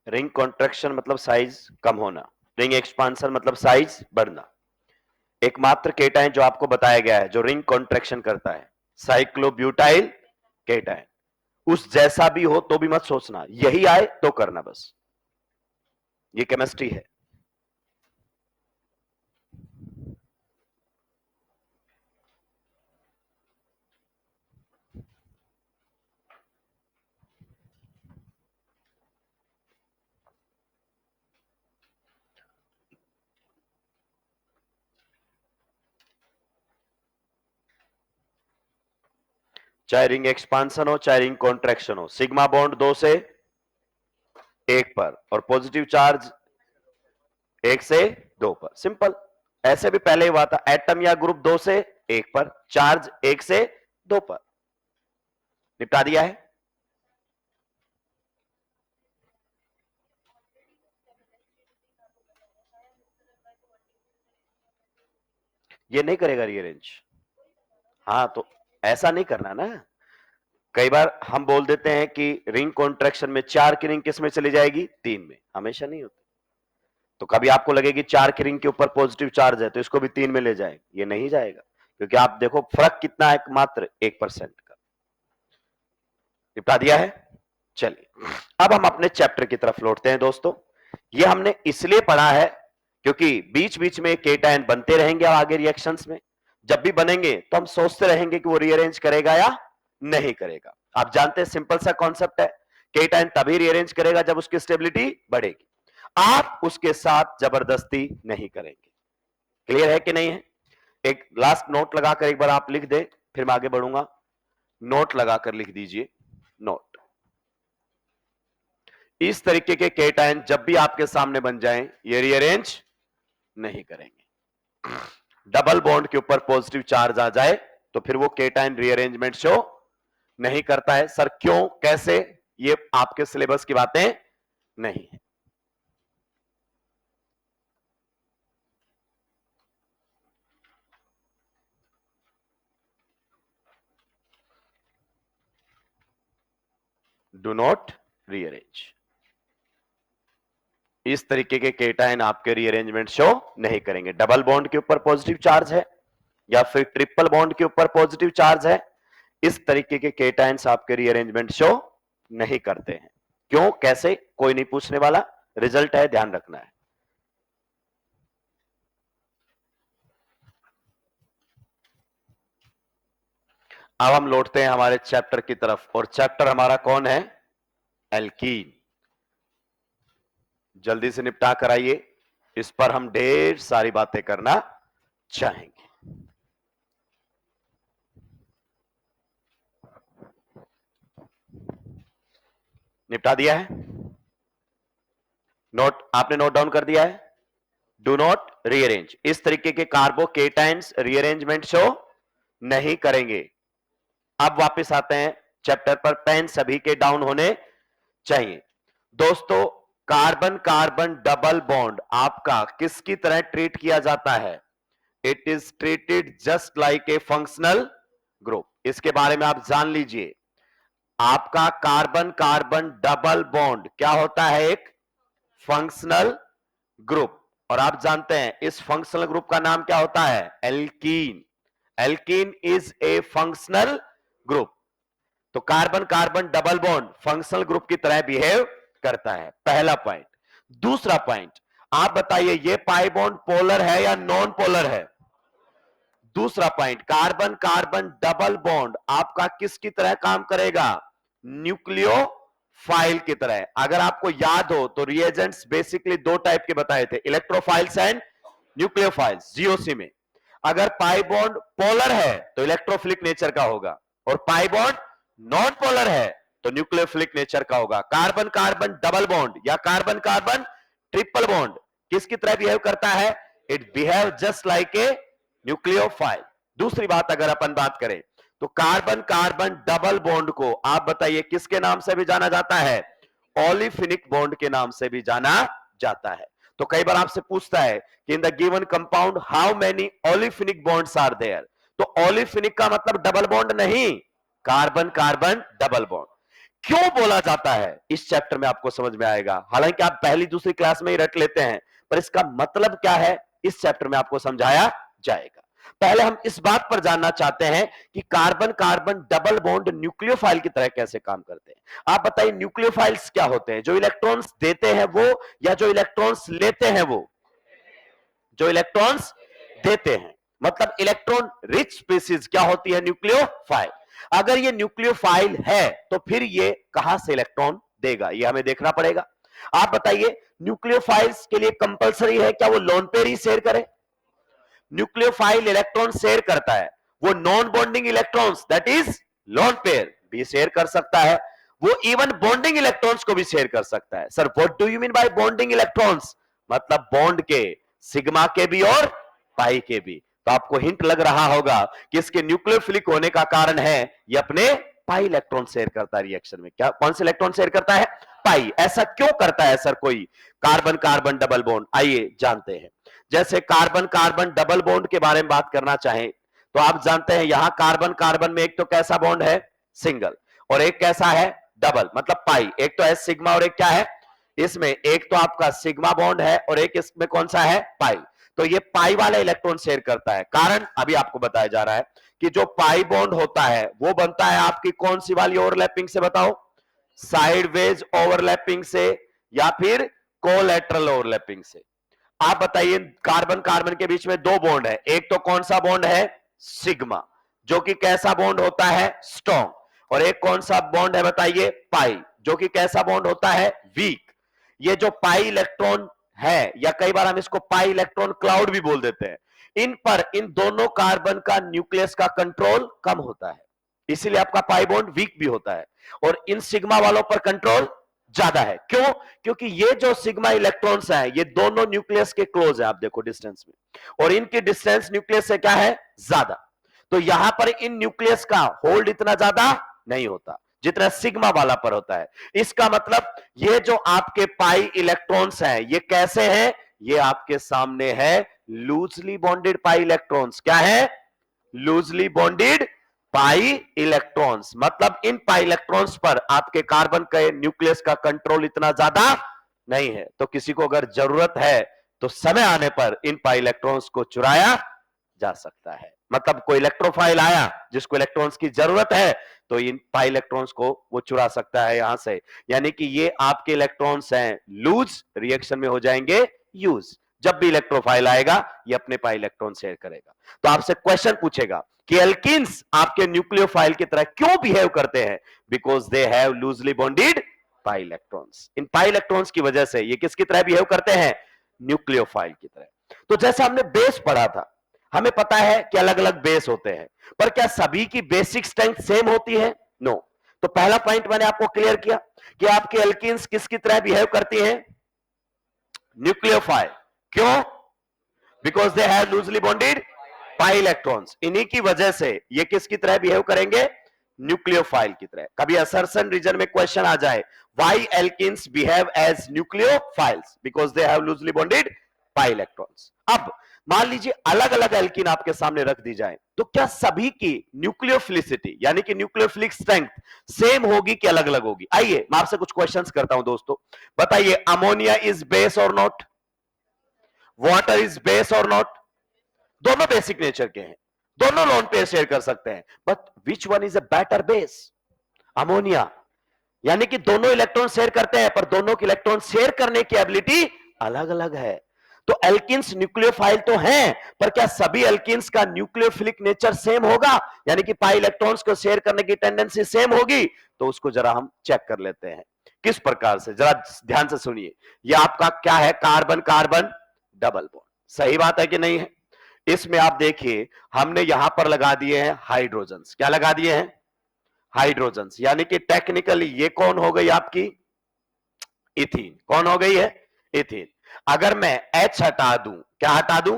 रिंग कॉन्ट्रैक्शन मतलब साइज कम होना, रिंग एक्सपांसन मतलब साइज बढ़ना। एकमात्र केटायन जो आपको बताया गया है जो रिंग कॉन्ट्रैक्शन करता है, साइक्लोब्यूटाइल केटायन। उस जैसा भी हो तो भी मत सोचना, यही आए तो करना, बस ये केमिस्ट्री है। चाहे रिंग एक्सपांसन हो चाहे रिंग कॉन्ट्रैक्शन हो, सिग्मा बॉन्ड 2 से 1 पर और पॉजिटिव चार्ज 1 से 2 पर। सिंपल, ऐसे भी पहले हुआ था, एटम या ग्रुप 2 से 1 पर, चार्ज 1 से 2 पर। निपटा दिया है। ये नहीं करेगा रीअरेंज। हाँ, तो ऐसा नहीं करना ना। कई बार हम बोल देते हैं कि रिंग कॉन्ट्रैक्शन में 4 की रिंग किस में चली जाएगी, 3 में। हमेशा नहीं होती। तो कभी आपको लगेगी 4 की रिंग के ऊपर पॉजिटिव चार्ज है तो इसको भी 3 में ले जाए, ये नहीं जाएगा, क्योंकि आप देखो फर्क कितना है, मात्र 1% का। निपटा दिया है। चलिए अब हम अपने चैप्टर की तरफ लौटते हैं दोस्तों। ये हमने इसलिए पढ़ा है क्योंकि बीच बीच में केटायन बनते रहेंगे और आगे रिएक्शंस में जब भी बनेंगे तो हम सोचते रहेंगे कि वो रीअरेंज करेगा या नहीं करेगा। आप जानते हैं सिंपल सा कॉन्सेप्ट है, केटायन तभी रीअरेंज करेगा जब उसकी स्टेबिलिटी बढ़ेगी। आप उसके साथ जबरदस्ती नहीं करेंगे। क्लियर है कि नहीं है? एक लास्ट नोट लगाकर एक बार आप लिख दे, फिर मैं आगे बढ़ूंगा। नोट लगाकर लिख दीजिए, नोट। इस तरीके के केटायन जब भी आपके सामने बन जाएं, ये रीअरेंज नहीं करेंगे। डबल बॉन्ड के ऊपर पॉजिटिव चार्ज आ जाए तो फिर वो केटायन रीअरेंजमेंट शो नहीं करता है। सर क्यों, कैसे, ये आपके सिलेबस की बातें नहीं है। Do not rearrange. इस तरीके के केटायन आपके रीअरेंजमेंट शो नहीं करेंगे। डबल बॉन्ड के ऊपर पॉजिटिव चार्ज है या फिर ट्रिपल बॉन्ड के ऊपर पॉजिटिव चार्ज है, इस तरीके के केटायंस आपके रीअरेंजमेंट शो नहीं करते हैं। क्यों, कैसे, कोई नहीं पूछने वाला, रिजल्ट है, ध्यान रखना है। अब हम लौटते हैं हमारे चैप्टर की तरफ, और चैप्टर हमारा कौन है, एल्कीन। जल्दी से निपटा कराइए, इस पर हम ढेर सारी बातें करना चाहेंगे। निपटा दिया है? नोट आपने नोट डाउन कर दिया है? डू नॉट रीअरेंज, इस तरीके के कार्बोकेटाइंस रीअरेंजमेंट शो नहीं करेंगे। अब वापस आते हैं चैप्टर पर। पेन सभी के डाउन होने चाहिए। दोस्तों, कार्बन कार्बन डबल बॉन्ड आपका किसकी तरह ट्रीट किया जाता है? It is treated just like a functional group. इसके बारे में आप जान लीजिए। आपका कार्बन कार्बन डबल बॉन्ड क्या होता है? एक फंक्शनल ग्रुप। और आप जानते हैं इस फंक्शनल ग्रुप का नाम क्या होता है? Alkene. Alkene is a functional group. तो carbon carbon double bond functional group की तरह बिहेव करता है, पहला पॉइंट। दूसरा पॉइंट, आप बताइए ये पाई बॉन्ड पोलर है या नॉन पोलर है? दूसरा point, carbon carbon double bond आपका किसकी तरह काम करेगा? न्यूक्लियोफाइल की तरह। अगर आपको याद हो तो रिएजेंट्स बेसिकली दो टाइप के बताए थे, इलेक्ट्रोफाइल्स एंड न्यूक्लियोफाइल्स जीओसी में। अगर पाई बॉन्ड पोलर है तो इलेक्ट्रोफिलिक नेचर का होगा, और पाई बॉन्ड नॉन पोलर है तो न्यूक्लियोफिलिक नेचर का होगा। कार्बन कार्बन डबल बॉन्ड या कार्बन कार्बन ट्रिपल बॉन्ड किसकी तरह बिहेव करता है? It behave just like a nucleophile. दूसरी बात अगर अपन बात करें तो कार्बन कार्बन डबल बॉन्ड को आप बताइए किसके नाम से भी जाना जाता है? ओलिफिनिक बॉन्ड के नाम से भी जाना जाता है। तो कई बार आपसे पूछता है कि in the given compound how many olefinic bonds are there? तो ओलिफिनिक का मतलब डबल बॉन्ड नहीं, कार्बन कार्बन डबल बॉन्ड। क्यों बोला जाता है इस चैप्टर में आपको समझ में आएगा, हालांकि आप पहली दूसरी क्लास में ही रट लेते हैं, पर इसका मतलब क्या है इस चैप्टर में आपको समझाया जाएगा। पहले हम इस बात पर जानना चाहते हैं कि carbon carbon double bond nucleophile की तरह कैसे काम करते हैं। आप बताइए न्यूक्लियोफाइल्स क्या होते हैं? जो इलेक्ट्रॉन्स देते हैं वो, या जो इलेक्ट्रॉन्स लेते हैं वो? जो इलेक्ट्रॉन्स देते हैं, मतलब इलेक्ट्रॉन रिच स्पीसीज क्या होती है? न्यूक्लियोफाइल। अगर ये न्यूक्लियोफाइल है तो फिर ये कहां से इलेक्ट्रॉन देगा, ये हमें देखना पड़ेगा। आप बताइए न्यूक्लियोफाइल्स के लिए कंपलसरी है क्या वो लोन पेयर ही शेयर करे? न्यूक्लियोफाइल इलेक्ट्रॉन शेयर करता है, वो non bonding electrons that is lone pair भी शेयर कर सकता है, वो इवन बॉन्डिंग इलेक्ट्रॉन्स को भी शेयर कर सकता है। Sir what do you mean by bonding electrons? मतलब बॉन्ड के, सिग्मा के भी और पाई के भी। तो आपको हिंट लग रहा होगा कि इसके न्यूक्लियोफिलिक होने का कारण है ये अपने पाई इलेक्ट्रॉन शेयर करता है रिएक्शन में। क्या कौन से इलेक्ट्रॉन शेयर करता है? पाई। ऐसा क्यों करता है सर कोई कार्बन कार्बन डबल बॉन्ड? आइए जानते हैं। जैसे कार्बन कार्बन डबल बॉन्ड के बारे में बात करना चाहें तो आप जानते हैं यहां कार्बन कार्बन में एक तो कैसा बॉन्ड है? सिंगल, और एक कैसा है? डबल, मतलब पाई। एक तो है सिग्मा और एक क्या है? इसमें एक तो आपका सिग्मा बॉन्ड है और एक इसमें कौन सा है? पाई। तो ये पाई वाला इलेक्ट्रॉन शेयर करता है। कारण अभी आपको बताया जा रहा है कि जो पाई बॉन्ड होता है वो बनता है आपकी कौन सी वाली ओवरलैपिंग से? बताओ, साइडवेज ओवरलैपिंग से या फिर कोलैटरल ओवरलैपिंग से? आप बताइए कार्बन कार्बन के बीच में दो बॉन्ड है, एक तो कौन सा बॉन्ड है? सिग्मा, जो कि कैसा बॉन्ड होता है? स्ट्रॉन्ग। और एक कौन सा बॉन्ड है बताइए? पाई, जो कि कैसा बॉन्ड होता है? वीक। ये जो पाई इलेक्ट्रॉन है, या कई बार हम इसको पाई इलेक्ट्रॉन क्लाउड भी बोल देते हैं, इन पर इन दोनों कार्बन का न्यूक्लियस का कंट्रोल कम होता है, इसीलिए आपका पाई बॉन्ड वीक भी होता है। और इन सिग्मा वालों पर कंट्रोल ज्यादा है। क्यों? क्योंकि ये जो सिग्मा इलेक्ट्रॉन्स हैं ये दोनों न्यूक्लियस के क्लोज है, आप देखो डिस्टेंस में, और इनकी डिस्टेंस न्यूक्लियस से क्या है? ज्यादा। तो यहां पर इन न्यूक्लियस का होल्ड इतना ज्यादा नहीं होता जितना सिग्मा वाला पर होता है। इसका मतलब ये जो आपके पाई इलेक्ट्रॉन्स हैं ये कैसे हैं? ये आपके सामने है लूजली बॉन्डेड पाई इलेक्ट्रॉन्स। क्या है? Loosely bonded pi electrons. मतलब इन पाई इलेक्ट्रॉन्स पर आपके कार्बन के न्यूक्लियस का कंट्रोल इतना ज्यादा नहीं है। तो किसी को अगर जरूरत है तो समय आने पर इन पाई इलेक्ट्रॉन्स को चुराया जा सकता है। मतलब कोई इलेक्ट्रोफाइल आया जिसको इलेक्ट्रॉन्स की जरूरत है तो इन पाई इलेक्ट्रॉन्स को वो चुरा सकता है यहां से। यानी कि ये आपके इलेक्ट्रॉन्स हैं लूज, रिएक्शन में हो जाएंगे यूज। जब भी इलेक्ट्रोफाइल आएगा ये अपने पाई इलेक्ट्रॉन शेयर करेगा। तो आपसे क्वेश्चन पूछेगा कि एल्कीन्स आपके न्यूक्लियोफाइल की तरह क्यों बिहेव करते हैं? Because they have loosely bonded pi electrons. In pi electrons की वजह से ये किसकी तरह बिहेव करते हैं? न्यूक्लियोफाइल की तरह। तो जैसा हमने बेस पढ़ा था, हमें पता है कि अलग अलग बेस होते हैं, पर क्या सभी की बेसिक स्ट्रेंथ सेम होती है? नो। तो पहला पॉइंट मैंने आपको क्लियर किया कि आपके एल्कीन्स किसकी तरह बिहेव करती हैं? न्यूक्लियोफाइल। क्यों? Because they have loosely bonded pi electrons. इन्हीं की वजह से ये किसकी तरह बिहेव करेंगे? न्यूक्लियोफाइल की तरह। कभी असर्शन रीजन में क्वेश्चन आ जाए why alkenes behave as nucleophiles? Because they have loosely bonded pi electrons. अब मान लीजिए अलग अलग एल्कीन आपके सामने रख दी जाए तो क्या सभी की न्यूक्लियोफिलिसिटी यानी कि न्यूक्लियोफिलिक स्ट्रेंथ सेम होगी कि अलग अलग होगी? आइए मैं आपसे कुछ क्वेश्चंस करता हूं दोस्तों। बताइए अमोनिया इज बेस और नॉट? वाटर इज बेस और नॉट? दोनों बेसिक नेचर के हैं, दोनों लोन पेयर शेयर कर सकते हैं, but which one is a better base? Ammonia. यानी कि दोनों इलेक्ट्रॉन शेयर करते हैं, पर दोनों के इलेक्ट्रॉन शेयर करने की एबिलिटी अलग अलग है। तो एल्किन्स न्यूक्लियोफाइल तो हैं, पर क्या सभी एल्किन्स का न्यूक्लियोफिलिक नेचर सेम होगा? यानी कि पाई इलेक्ट्रॉन्स को शेयर करने की टेंडेंसी सेम होगी? तो उसको जरा हम चेक कर लेते हैं किस प्रकार से, जरा ध्यान से सुनिए। ये आपका क्या है? Carbon carbon double bond. सही बात है कि नहीं है? इसमें आप देखिए हमने यहां पर लगा दिए हैं हाइड्रोजन्स। क्या लगा दिए हैं? हाइड्रोजन्स। यानी कि टेक्निकली ये कौन हो गई आपकी? इथीन। कौन हो गई है? इथीन। अगर मैं H हटा दूं, क्या हटा दूं?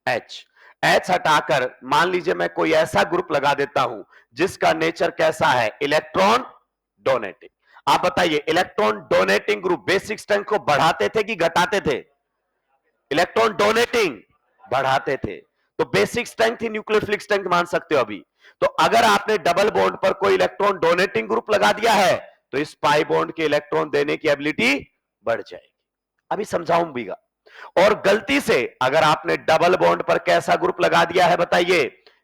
H हटाकर मान लीजिए मैं कोई ऐसा ग्रुप लगा देता हूं जिसका नेचर कैसा है? Electron donating. आप बताइए, electron donating group basic strength को बढ़ाते थे कि घटाते थे? इलेक्ट्रॉन डोनेटिंग बढ़ाते थे। तो बेसिक स्ट्रेंथ ही न्यूक्लियोफिलिक स्ट्रेंथ मान सकते हो अभी। तो अगर आपने डबल बॉन्ड पर कोई इलेक्ट्रॉन डोनेटिंग ग्रुप लगा दिया है तो इस पाई बॉन्ड के इलेक्ट्रॉन देने की एबिलिटी बढ़ जाएगी। अभी समझाऊंगा। और गलती से अगर आपने डबल बॉन्ड पर कैसा ग्रुप लगा दिया है बताइए?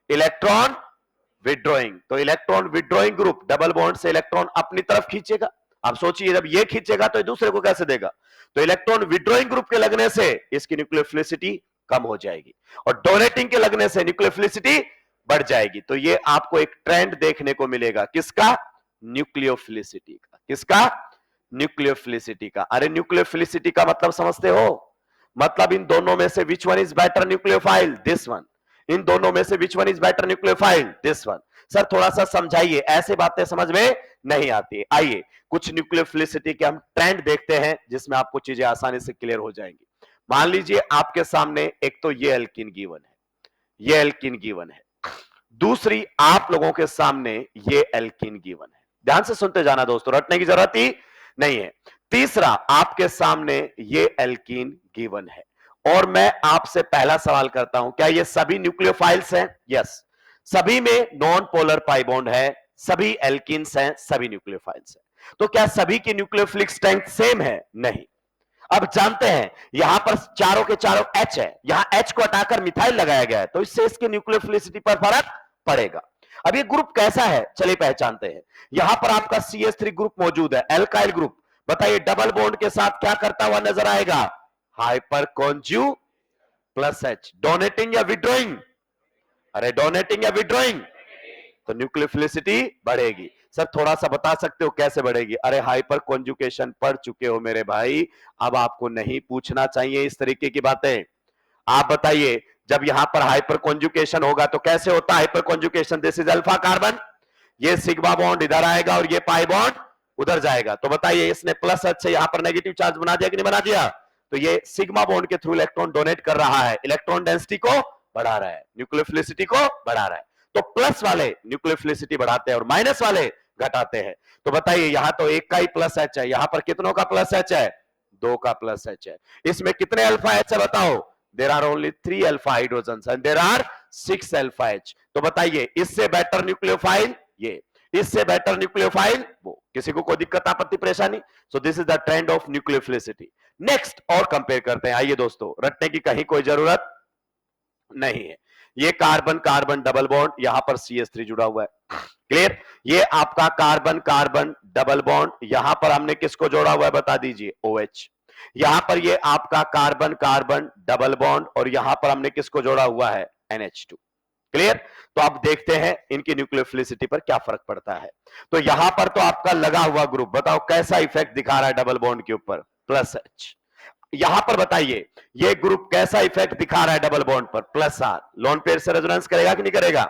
Electron withdrawing. तो electron withdrawing group double bond से इलेक्ट्रॉन अपनी तरफ खींचेगा। अब सोचिए, जब ये खींचेगा तो दूसरे को कैसे देगा? तो इलेक्ट्रॉन विड्रॉइंग ग्रुप के लगने से इसकी न्यूक्लियोफिलिसिटी कम हो जाएगी और डोनेटिंग के लगने से न्यूक्लियोफिलिसिटी बढ़ जाएगी। तो ये आपको एक ट्रेंड देखने को मिलेगा। किसका? न्यूक्लियोफिलिसिटी का। किसका? न्यूक्लियोफिलिसिटी का। अरे न्यूक्लियोफिलिसिटी का मतलब समझते हो? मतलब इन दोनों में से which one is better nucleophile? This one. इन दोनों में से which one is better nucleophile? This one. Sir थोड़ा सा समझाइए, ऐसे बातें समझ में नहीं आती। आइए कुछ न्यूक्लियोफिलिसिटी के हम ट्रेंड देखते हैं जिसमें आपको चीजें आसानी से क्लियर हो जाएंगी। मान लीजिए आपके सामने एक तो ये एल्कीन गिवन है, ये एल्कीन गिवन है। दूसरी आप लोगों के सामने ये एल्कीन गिवन है। ध्यान से सुनते जाना दोस्तों, रटने की जरूरत ही नहीं है। तीसरा आपके सामने ये एल्कीन गिवन है और मैं आपसे पहला सवाल करता हूं, क्या ये सभी न्यूक्लियोफाइल्स हैं? यस। सभी में नॉन पोलर पाई बॉन्ड है, सभी एल्कीन्स हैं, सभी न्यूक्लियोफाइल्स हैं। तो क्या सभी की न्यूक्लियोफिलिक स्ट्रेंथ सेम है? नहीं। अब जानते हैं यहां पर चारों के चारों H है, यहां H को हटाकर मिथाइल लगाया गया है तो इससे इसकी न्यूक्लियोफिलिसिटी पर फर्क पड़ेगा। अब ये ग्रुप कैसा है चलिए पहचानते हैं। यहां पर आपका CH3 ग्रुप मौजूद है, एल्काइल ग्रुप। बताइए डबल बॉन्ड के साथ क्या करता हुआ नजर आएगा? हाइपर कॉन्ज्यू प्लस H। डोनेटिंग या विड्रॉइंग? अरे डोनेटिंग या विड्रॉइंग? तो न्यूक्लियोफिलिसिटी बढ़ेगी। सर थोड़ा सा बता सकते हो कैसे बढ़ेगी? अरे हाइपर कॉन्जुकेशन पढ़ चुके हो मेरे भाई, अब आपको नहीं पूछना चाहिए इस तरीके की बातें। आप बताइए, जब यहां पर हाइपर कॉन्जुकेशन होगा तो कैसे होता है hyper conjugation? This is alpha carbon, ये सिग्मा बॉन्ड इधर आएगा और ये पाई बॉन्ड उधर जाएगा। तो बताइए इसने प्लस H से यहां पर नेगेटिव चार्ज बना दिया कि नहीं बना दिया? तो ये सिग्मा बॉन्ड के थ्रू इलेक्ट्रॉन डोनेट कर रहा है, इलेक्ट्रॉन डेंसिटी को बढ़ा रहा है, न्यूक्लियोफिलिसिटी को बढ़ा रहा है। तो प्लस वाले न्यूक्लियोफिलिसिटी बढ़ाते हैं और माइनस वाले घटाते हैं। तो बताइए यहां तो एक का ही प्लस H है, यहां पर कितनों का प्लस H है? 2 का प्लस H है। इसमें कितने अल्फा H है बताओ? There are only 3 alpha hydrogens and there are 6 alpha H। तो बताइए इससे बेटर न्यूक्लियोफाइल ये, इससे बेटर न्यूक्लियोफाइल वो। किसी को कोई दिक्कत आपत्ति परेशानी? So this is the trend of nucleophilicity. Next और कंपेयर करते हैं। आइए दोस्तों, रटने की कहीं कोई जरूरत नहीं है। ये कार्बन कार्बन डबल बॉन्ड, यहां पर CH3 जुड़ा हुआ है, क्लियर? ये आपका कार्बन कार्बन डबल बॉन्ड, यहां पर हमने किसको जोड़ा हुआ है बता दीजिए? OH। यहां पर ये आपका कार्बन कार्बन डबल बॉन्ड और यहां पर हमने किसको जोड़ा हुआ है? NH2, clear? तो आप देखते हैं इनकी न्यूक्लियोफिलिसिटी पर क्या फर्क पड़ता है। तो यहां पर तो आपका लगा हुआ ग्रुप, बताओ कैसा इफेक्ट दिखा रहा है डबल बॉन्ड के ऊपर? Plus H। यहां पर बताइए ये ग्रुप कैसा इफेक्ट दिखा रहा है डबल बॉन्ड पर? Plus R। लोन पेयर से रेजोनेंस करेगा कि नहीं करेगा?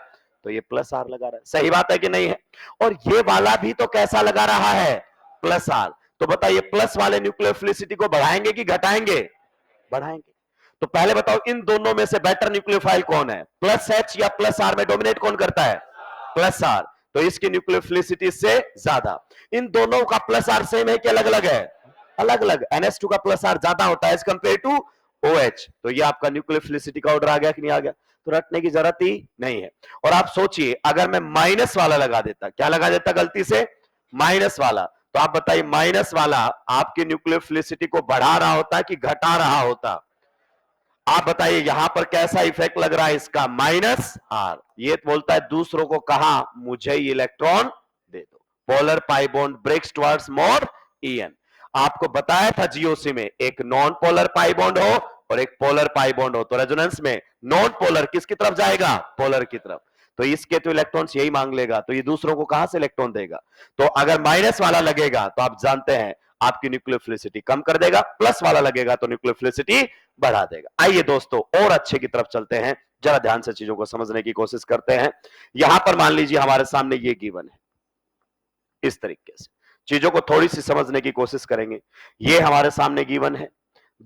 तो ये प्लस R लगा रहा है। सही बात है कि नहीं है? और ये वाला भी तो कैसा लगा रहा है? Plus R। तो बताइए प्लस वाले न्यूक्लियोफिलिसिटी को बढ़ाएंगे कि घटाएंगे? बढ़ाएंगे। तो पहले बताओ इन दोनों में से बेटर न्यूक्लियोफाइल कौन है? प्लस H या प्लस R में डोमिनेट कौन करता है? Plus R। तो इसकी न्यूक्लियोफिलिसिटी से ज्यादा। इन दोनों का प्लस R सेम है कि अलग अलग है? अलग अलग। NH2 का प्लस R ज्यादा होता है एज कंपेयर टू OH। तो ये आपका न्यूक्लियोफिलिसिटी का ऑर्डर आ गया कि नहीं आ गया? तो रटने की जरूरत ही नहीं है। और आप सोचिए अगर मैं माइनस वाला लगा देता, क्या लगा देता गलती से? माइनस वाला। तो आप बताइए माइनस वाला आपकी न्यूक्लियोफिलिसिटी को बढ़ा रहा होता कि घटा रहा होता? आप बताइए यहां पर कैसा इफेक्ट लग रहा है इसका, माइनस आर। ये बोलता है दूसरों को कहा मुझे इलेक्ट्रॉन दे दो। Polar pi bond breaks towards more EN. आपको बताया था जीओसी में एक नॉन पोलर पाई बॉन्ड हो और एक पोलर पाई बॉन्ड हो, तो रेजोनेंस में नॉन पोलर किसकी तरफ जाएगा, पोलर की तरफ। तो इसके तो इलेक्ट्रॉन्स यही मांग लेगा, तो ये दूसरों को कहां से इलेक्ट्रॉन देगा। तो अगर माइनस वाला लगेगा तो आप जानते हैं आपकी न्यूक्लियोफिलिसिटी कम कर देगा, प्लस वाला लगेगा तो न्यूक्लियोफिलिसिटी बढ़ा देगा। आइए दोस्तों और अच्छे की तरफ चलते हैं, जरा ध्यान से चीजों को समझने की कोशिश करते हैं। यहां पर मान लीजिए हमारे सामने ये गिवन है, इस तरीके से चीजों को थोड़ी सी समझने की कोशिश करेंगे। ये हमारे सामने गिवन है।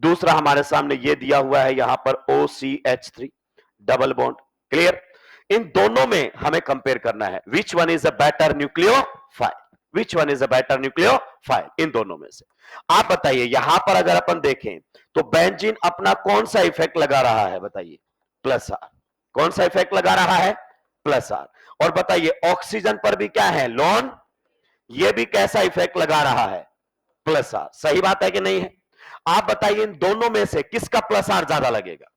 दूसरा हमारे सामने ये दिया हुआ है यहां पर OCH3 डबल बॉन्ड। क्लियर। इन दोनों में हमें कंपेयर करना है which one is a better nucleophile, which one is a better nucleophile, इन दोनों में से। आप बताइए यहां पर अगर अपन देखें तो बेंजीन अपना कौन सा इफेक्ट लगा रहा है, बताइए, प्लस आर। कौन सा इफेक्ट लगा रहा है, प्लस आर। और बताइए ऑक्सीजन पर भी क्या है, लॉन, ये भी कैसा इफेक्ट लगा रहा है, प्लस आर। सही बात है कि नहीं है। आप बताइए इन दोनों में से किसका प्लस आर ज्यादा लगेगा।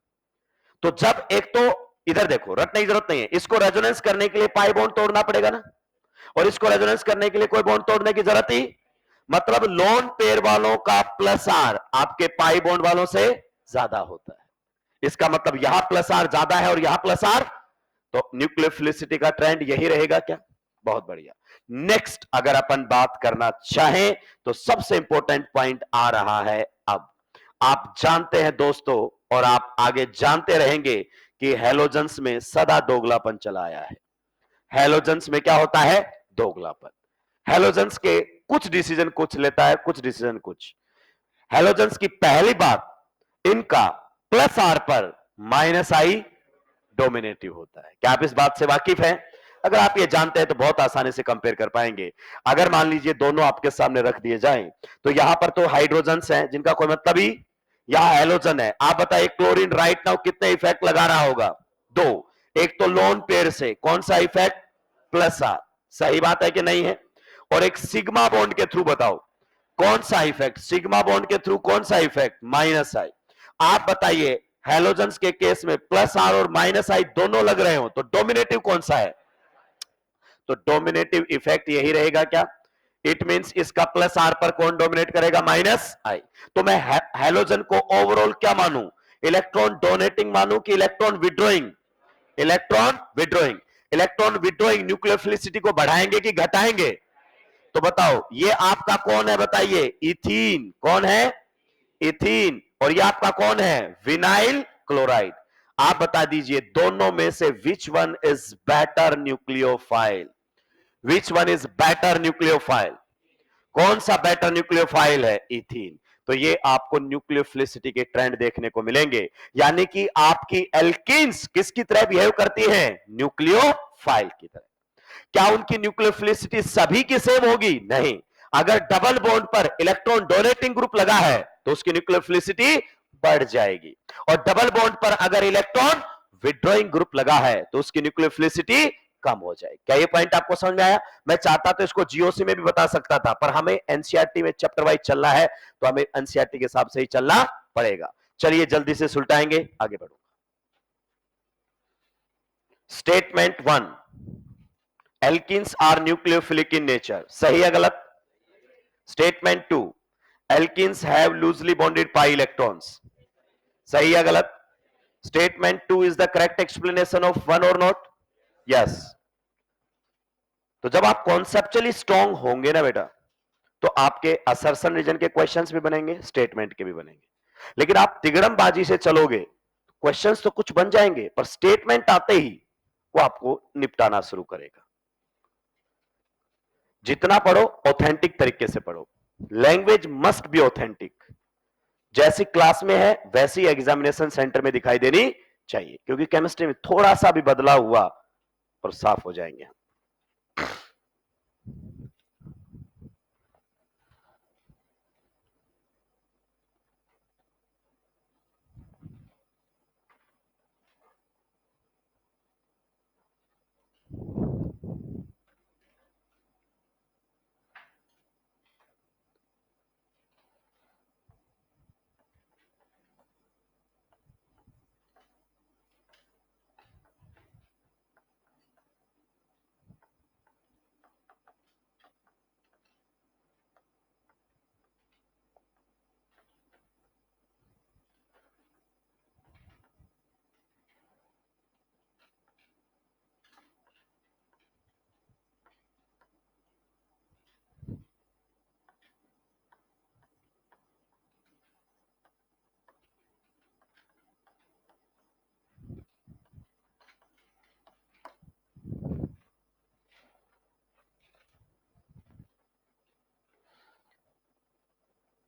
तो जब एक तो इधर देखो, रटने की जरूरत नहीं है, इसको रेजोनेंस करने के लिए पाई बॉन्ड तोड़ना पड़ेगा ना, और इसको रेजोनेंस करने के लिए कोई बॉन्ड तोड़ने की जरूरत ही, मतलब लोन पेयर वालों का प्लस आर आपके पाई बॉन्ड वालों से ज्यादा होता है। इसका मतलब यहां प्लस आर ज्यादा है और यहां प्लस आर, तो न्यूक्लियोफिलिसिटी का ट्रेंड यही रहेगा क्या। बहुत बढ़िया। नेक्स्ट अगर अपन बात करना चाहें तो सबसे इंपॉर्टेंट पॉइंट आ रहा है अब। आप जानते हैं दोस्तों और आप आगे जानते रहेंगे कि हैलोजेंस में सदा दोगलापन चला आया है। हैलोजेंस में क्या होता है, दोगलापन। हैलोजेंस के कुछ डिसीजन कुछ लेता है, कुछ डिसीजन कुछ। हैलोजेंस की पहली बात, इनका प्लस आर पर माइनस आई डोमिनेटिव होता है। क्या आप इस बात से वाकिफ हैं। अगर आप ये जानते हैं तो बहुत आसानी से कंपेयर कर पाएंगे। अगर मान लीजिए दोनों आपके सामने रख दिए जाएं तो यहां पर तो हाइड्रोजन्स हैं जिनका कोई मतलब ही, यहां हेलोजन है। आप बताइए क्लोरीन राइट नाउ कितने इफेक्ट लगा रहा होगा, दो। एक तो लोन पेयर से कौन सा इफेक्ट, प्लस आर। सही बात है कि नहीं है। और एक सिग्मा बॉन्ड के थ्रू बताओ कौन सा इफेक्ट, सिग्मा बॉन्ड के थ्रू कौन सा इफेक्ट, माइनस आई। आप बताइए हैलोजेंस के केस में प्लस आर और माइनस आई दोनों लग रहे हो तो डोमिनेटिव कौन सा है, तो डोमिनेटिव इफेक्ट यही रहेगा क्या। इट मींस इसका प्लस आर पर कौन डोमिनेट करेगा, माइनस आई। तो मैं हैलोजन को ओवरऑल क्या मानूं, इलेक्ट्रॉन डोनेटिंग मानूं कि electron withdrawing, electron withdrawing. Electron withdrawing nucleophilicity को बढ़ाएंगे कि घटाएंगे, तो बताओ ये आपका कौन है, बताइए, इथीन। कौन है, इथीन। और ये आपका कौन है, विनाइल क्लोराइड। आप बता दीजिए दोनों में से which one is better nucleophile, which one is better nucleophile, कौन सा बेटर न्यूक्लियोफाइल है, इथीन। तो ये आपको न्यूक्लियोफिलिसिटी के ट्रेंड देखने को मिलेंगे, यानी कि आपकी एल्कीन्स किसकी तरह बिहेव करती हैं, न्यूक्लियोफाइल की तरह। क्या उनकी न्यूक्लियोफिलिसिटी सभी की सेम होगी, नहीं। अगर डबल बॉन्ड पर इलेक्ट्रॉन डोनेटिंग ग्रुप लगा है तो उसकी न्यूक्लियोफिलिसिटी बढ़ जाएगी, और डबल बॉन्ड पर अगर इलेक्ट्रॉन विड्रॉइंग ग्रुप लगा है तो उसकी न्यूक्लियोफिलिसिटी कम हो जाएगी। क्या ये पॉइंट आपको समझ में आया। मैं चाहता तो इसको जीओसी में भी बता सकता था, पर हमें एनसीईआरटी में चैप्टर वाइज चलना है, तो हमें एनसीईआरटी के हिसाब से ही चलना पड़ेगा। चलिए जल्दी से सुलटाएंगे, आगे बढ़ो। Statement 1, alkenes are nucleophilic in nature, सही है गलत। Statement 2, alkenes have loosely bonded pi electrons, सही है गलत। Statement 2 is the correct explanation of one और नॉट, यस। तो जब आप कॉन्सेप्चुअली स्ट्रांग होंगे ना बेटा, तो आपके असर्शन रीजन के क्वेश्चंस भी बनेंगे, स्टेटमेंट के भी बनेंगे। लेकिन आप तिगड़मबाजी से चलोगे, क्वेश्चंस तो कुछ बन जाएंगे पर स्टेटमेंट आते ही वो आपको निपटाना शुरू करेगा। जितना पढ़ो ऑथेंटिक तरीके से पढ़ो, लैंग्वेज मस्ट बी ऑथेंटिक। जैसी क्लास में है वैसी एग्जामिनेशन सेंटर में दिखाई देनी चाहिए, क्योंकि केमिस्ट्री में थोड़ा सा भी बदलाव हुआ और साफ हो जाएंगे।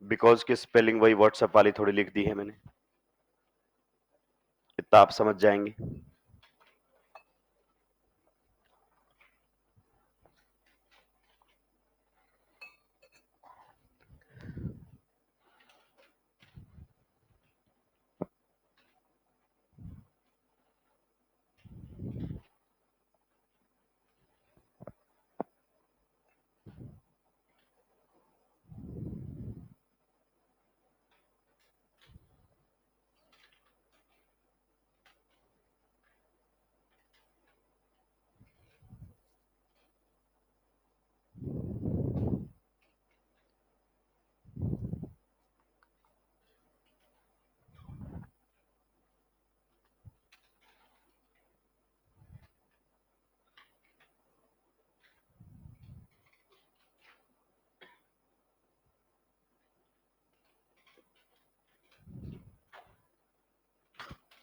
बिकॉज की स्पेलिंग वही व्हाट्सएप वाली थोड़ी लिख दी है मैंने, इतना आप समझ जाएंगे।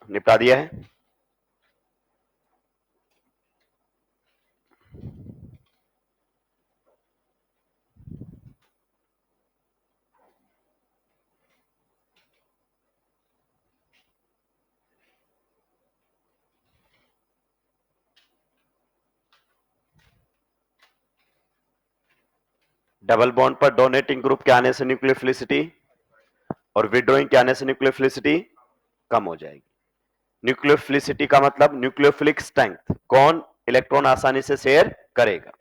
निपटा दिया है। डबल बॉन्ड पर डोनेटिंग ग्रुप के आने से न्यूक्लियोफिलिसिटी और विड्रॉइंग के आने से न्यूक्लियोफिलिसिटी कम हो जाएगी। न्यूक्लियोफिलिसिटी का मतलब न्यूक्लियोफिलिक स्ट्रेंथ, कौन इलेक्ट्रॉन आसानी से शेयर करेगा।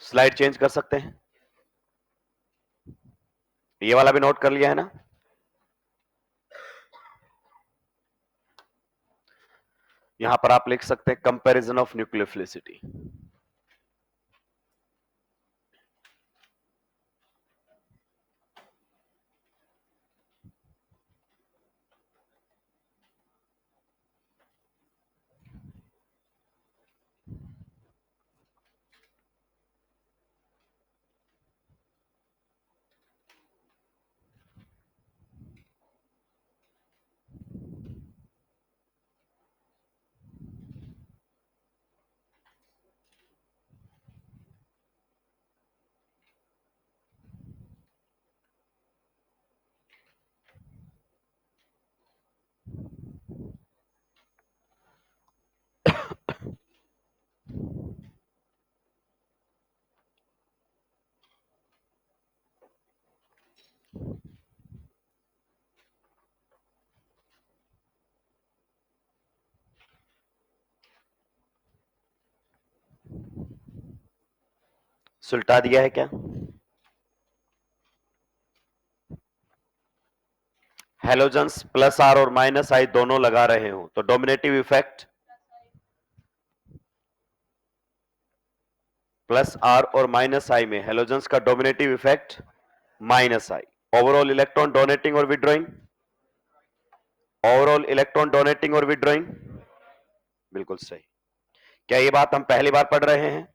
स्लाइड चेंज कर सकते हैं, ये वाला भी नोट कर लिया है ना। यहां पर आप लिख सकते हैं कंपैरिजन ऑफ न्यूक्लियोफिलिसिटी। सुलटा दिया है क्या। हेलोजेंस प्लस आर और माइनस आई दोनों लगा रहे हो तो डोमिनेटिव इफेक्ट प्लस आर और माइनस आई में हेलोजेंस का डोमिनेटिव इफेक्ट माइनस आई। ओवरऑल इलेक्ट्रॉन डोनेटिंग और विड्रॉइंग, ओवरऑल इलेक्ट्रॉन डोनेटिंग और विड्रॉइंग, बिल्कुल सही। क्या ये बात हम पहली बार पढ़ रहे हैं।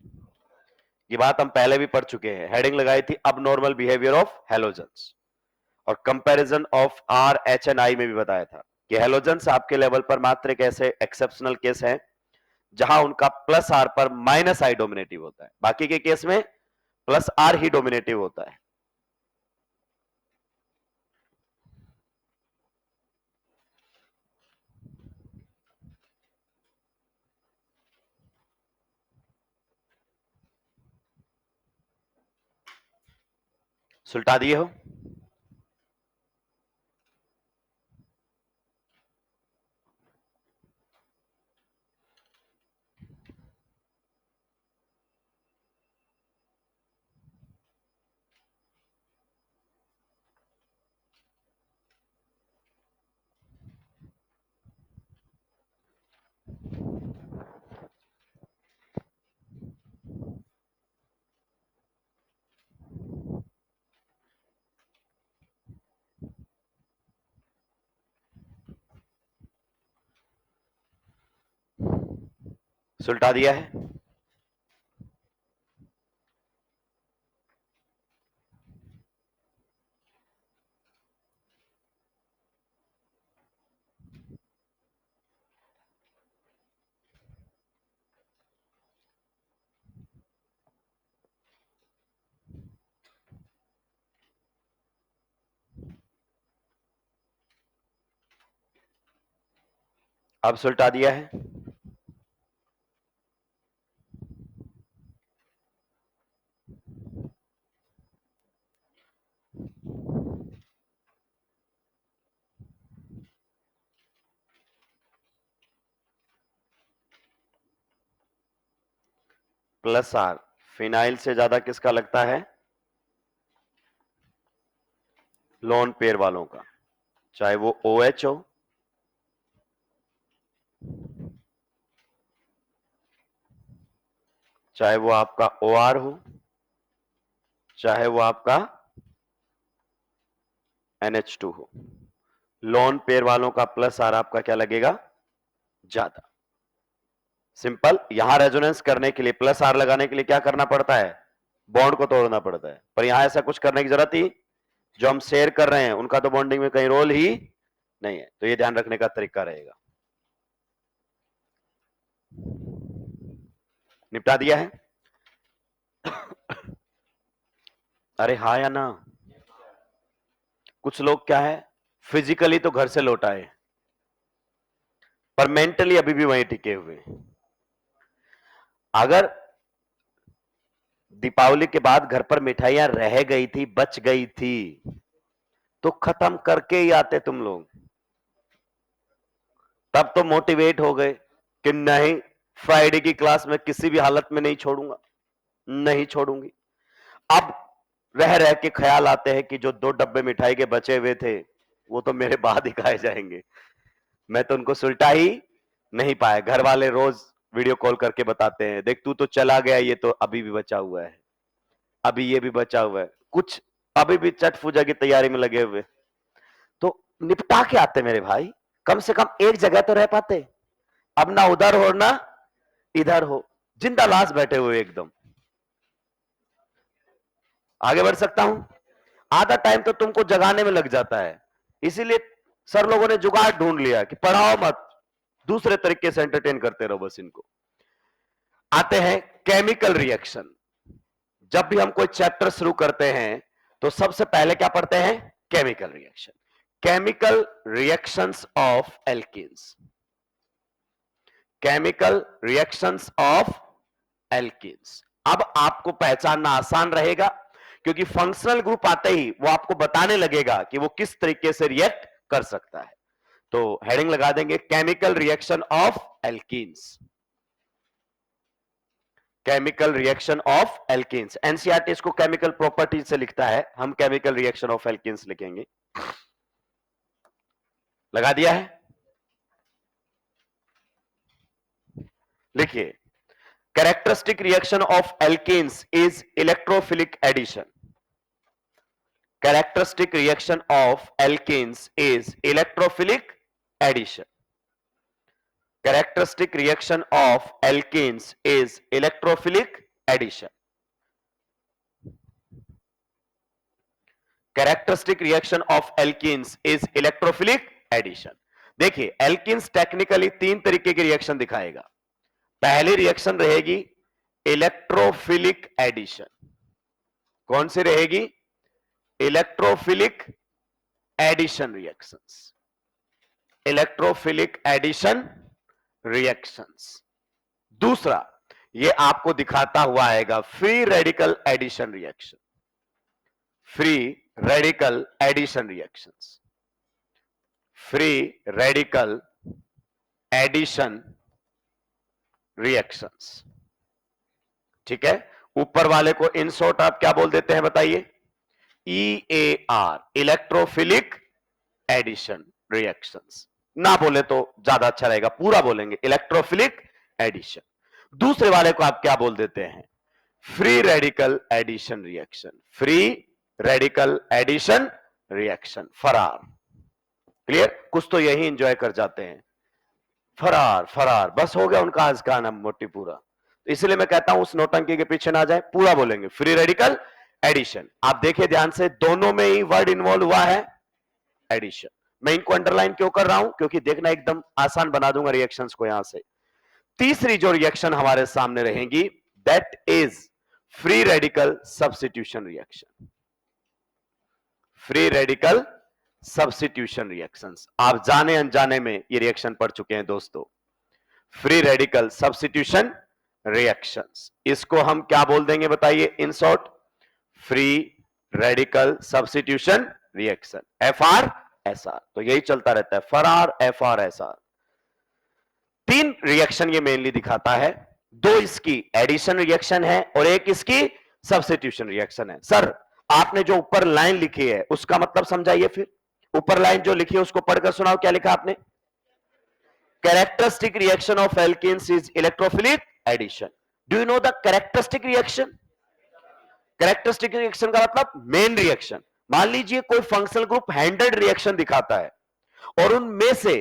ये बात हम पहले भी पढ़ चुके हैं, हेडिंग लगाई थी अब नॉर्मल बिहेवियर ऑफ हेलोजेंस, और comparison of R H and I में भी बताया था कि हेलोजेंस आपके लेवल पर मात्र एक ऐसे एक्सेप्शनल केस है जहां उनका प्लस आर पर माइनस आई डोमिनेटिव होता है, बाकी के केस में प्लस आर ही डोमिनेटिव होता है। सुलटा दिए हो। सुलटा दिया है। अब सुलटा दिया है, प्लस आर फिनाइल से ज्यादा किसका लगता है? लोन पेयर वालों का, चाहे वो OH हो, चाहे वो आपका OR हो, चाहे वो आपका NH2 हो। लोन पेयर वालों का प्लस आर आपका क्या लगेगा? ज्यादा। सिंपल। यहां रेजोनेंस करने के लिए, प्लस आर लगाने के लिए क्या करना पड़ता है? बॉन्ड को तोड़ना पड़ता है। पर यहां ऐसा कुछ करने की जरूरत ही, जो हम शेयर कर रहे हैं उनका तो बॉन्डिंग में कहीं रोल ही नहीं है। तो ये ध्यान रखने का तरीका रहेगा। निपटा दिया है? अरे हाँ या ना? कुछ लोग क्या है, फिजिकली तो घर से लौट आए, पर मेंटली अभी भी वहीं टिके हुए हैं। अगर दीपावली के बाद घर पर मिठाइयां रह गई थी, बच गई थी, तो खत्म करके ही आते तुम लोग। तब तो मोटिवेट हो गए कि नहीं, फ्राइडे की क्लास में किसी भी हालत में नहीं छोड़ूंगा, नहीं छोड़ूंगी। अब रह रह के ख्याल आते हैं कि जो 2 डब्बे मिठाई के बचे हुए थे वो तो मेरे बाद ही खाए जाएंगे। मैं तो उनको सुलटा ही नहीं पाया। घर वाले रोज वीडियो कॉल करके बताते हैं, देख तू तो चला गया, ये तो अभी भी बचा हुआ है, अभी ये भी बचा हुआ है, कुछ अभी भी छठ पूजा की तैयारी में लगे हुए। तो निपटा के आते मेरे भाई, कम से कम एक जगह तो रह पाते। अब ना उधर हो ना इधर हो, जिंदा लाश बैठे हुए एकदम। आगे बढ़ सकता हूं? आधा टाइम तो तुमको जगाने में लग जाता है, इसीलिए सर लोगों ने जुगाड़ ढूंढ लिया कि पढ़ाओ मत, दूसरे तरीके से एंटरटेन करते रहो बस इनको। आते हैं केमिकल रिएक्शन। जब भी हम कोई चैप्टर शुरू करते हैं तो सबसे पहले क्या पढ़ते हैं? Chemical reaction. Chemical reactions of alkenes, chemical reactions of alkenes. अब आपको पहचानना आसान रहेगा, क्योंकि फंक्शनल ग्रुप आते ही वो आपको बताने लगेगा कि वो किस तरीके से रिएक्ट कर सकता है। तो हेडिंग लगा देंगे chemical reaction of alkenes, chemical reaction of alkenes. NCERT इसको केमिकल प्रॉपर्टीज से लिखता है, हम केमिकल रिएक्शन ऑफ एल्कीन्स लिखेंगे। लगा दिया है? लिखिए, characteristic reaction of alkenes is electrophilic addition. Characteristic reaction of alkenes is electrophilic addition. Characteristic reaction of alkenes is electrophilic addition. Characteristic reaction of alkenes is electrophilic addition. देखिए, alkenes technically 3 तरीके की reaction दिखाएगा। पहली reaction रहेगी electrophilic addition. कौन सी रहेगी? Electrophilic addition reactions, electrophilic addition reactions. दूसरा, ये आपको दिखाता हुआ आएगा free radical addition reaction, free radical addition reactions, free radical addition reactions. ठीक है? ऊपर वाले को इन शॉर्ट आप क्या बोल देते हैं बताइए? EAR, electrophilic addition reactions. ना बोले तो ज्यादा अच्छा रहेगा, पूरा बोलेंगे इलेक्ट्रोफिलिक एडिशन। दूसरे वाले को आप क्या बोल देते हैं? Free radical addition reaction, free radical addition reaction, फरार। क्लियर? कुछ तो यही एंजॉय कर जाते हैं, फरार फरार, बस हो गया उनका आज का नाम मोटी पूरा। तो इसलिए मैं कहता हूं उस नौटंकी के पीछे ना जाए, पूरा बोलेंगे फ्री रेडिकल एडिशन। आप देखिए ध्यान से, दोनों में ही वर्ड इन्वॉल्व हुआ है एडिशन। मैं इनको अंडरलाइन क्यों कर रहा हूं? क्योंकि देखना एकदम आसान बना दूंगा रिएक्शंस को यहां से। तीसरी जो रिएक्शन हमारे सामने रहेगी, that is free radical substitution reaction, free radical substitution reactions. आप जाने अनजाने में ये रिएक्शन पढ़ चुके हैं दोस्तों। फ्री रेडिकल सब्स्टिट्यूशन रिएक्शंस, इसको हम क्या बोल देंगे बताइए in short? Free radical substitution reaction, FR SR. तो यही चलता रहता है, फरार एफआर एसआर। तीन रिएक्शन ये मेनली दिखाता है, दो इसकी एडिशन रिएक्शन है और एक इसकी सब्स्टिट्यूशन रिएक्शन है। सर आपने जो ऊपर लाइन लिखी है उसका मतलब समझाइए फिर। ऊपर लाइन जो लिखी है उसको पढ़कर सुनाओ, क्या लिखा आपने? Characteristic reaction of alkenes is electrophilic addition. Do you know the characteristic reaction? Characteristic reaction का मतलब मेन रिएक्शन। मान लीजिए कोई फंक्शनल ग्रुप 100 रिएक्शन दिखाता है और उनमें से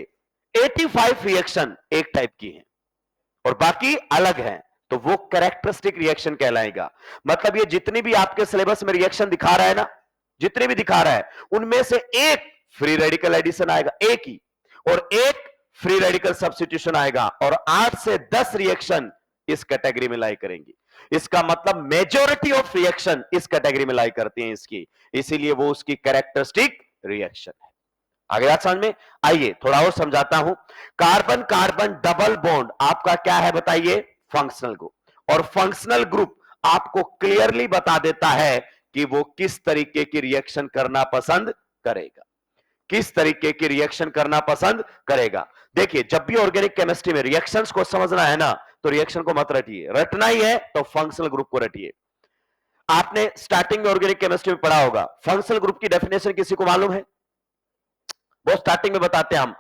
85 रिएक्शन एक टाइप की हैं और बाकी अलग हैं, तो वो कैरेक्टरिस्टिक रिएक्शन कहलाएगा। मतलब ये जितनी भी आपके सिलेबस में रिएक्शन दिखा रहा है ना, जितने भी दिखा रहा है, उनमें से एक फ्री रेडिकल एडिशन आएगा, एक ही, और एक फ्री रेडिकल सब्स्टिट्यूशन आएगा, और 8 से 10 रिएक्शन इस कैटेगरी में लाई करेंगी। इसका मतलब मेजॉरिटी ऑफ रिएक्शन इस कैटेगरी में लाई करती हैं इसकी, इसीलिए वो उसकी कैरेक्टरिस्टिक रिएक्शन है। आगे बात समझ में? आइए थोड़ा और समझाता हूं। कार्बन कार्बन डबल बॉन्ड आपका क्या है बताइए? Functional group. और फंक्शनल ग्रुप आपको क्लियरली बता देता है कि वो किस तरीके की रिएक्शन करना पसंद करेगा, किस तरीके की रिएक्शन करना पसंद करेगा। देखिए जब भी ऑर्गेनिक केमिस्ट्री में रिएक्शंस को समझना है ना, तो रिएक्शन को मत रटिए, रटना ही है तो फंक्शनल ग्रुप को रटिए। आपने स्टार्टिंग में ऑर्गेनिक केमिस्ट्री में पढ़ा होगा, फंक्शनल ग्रुप की डेफिनेशन किसी को मालूम है? वो स्टार्टिंग में बताते हैं हम,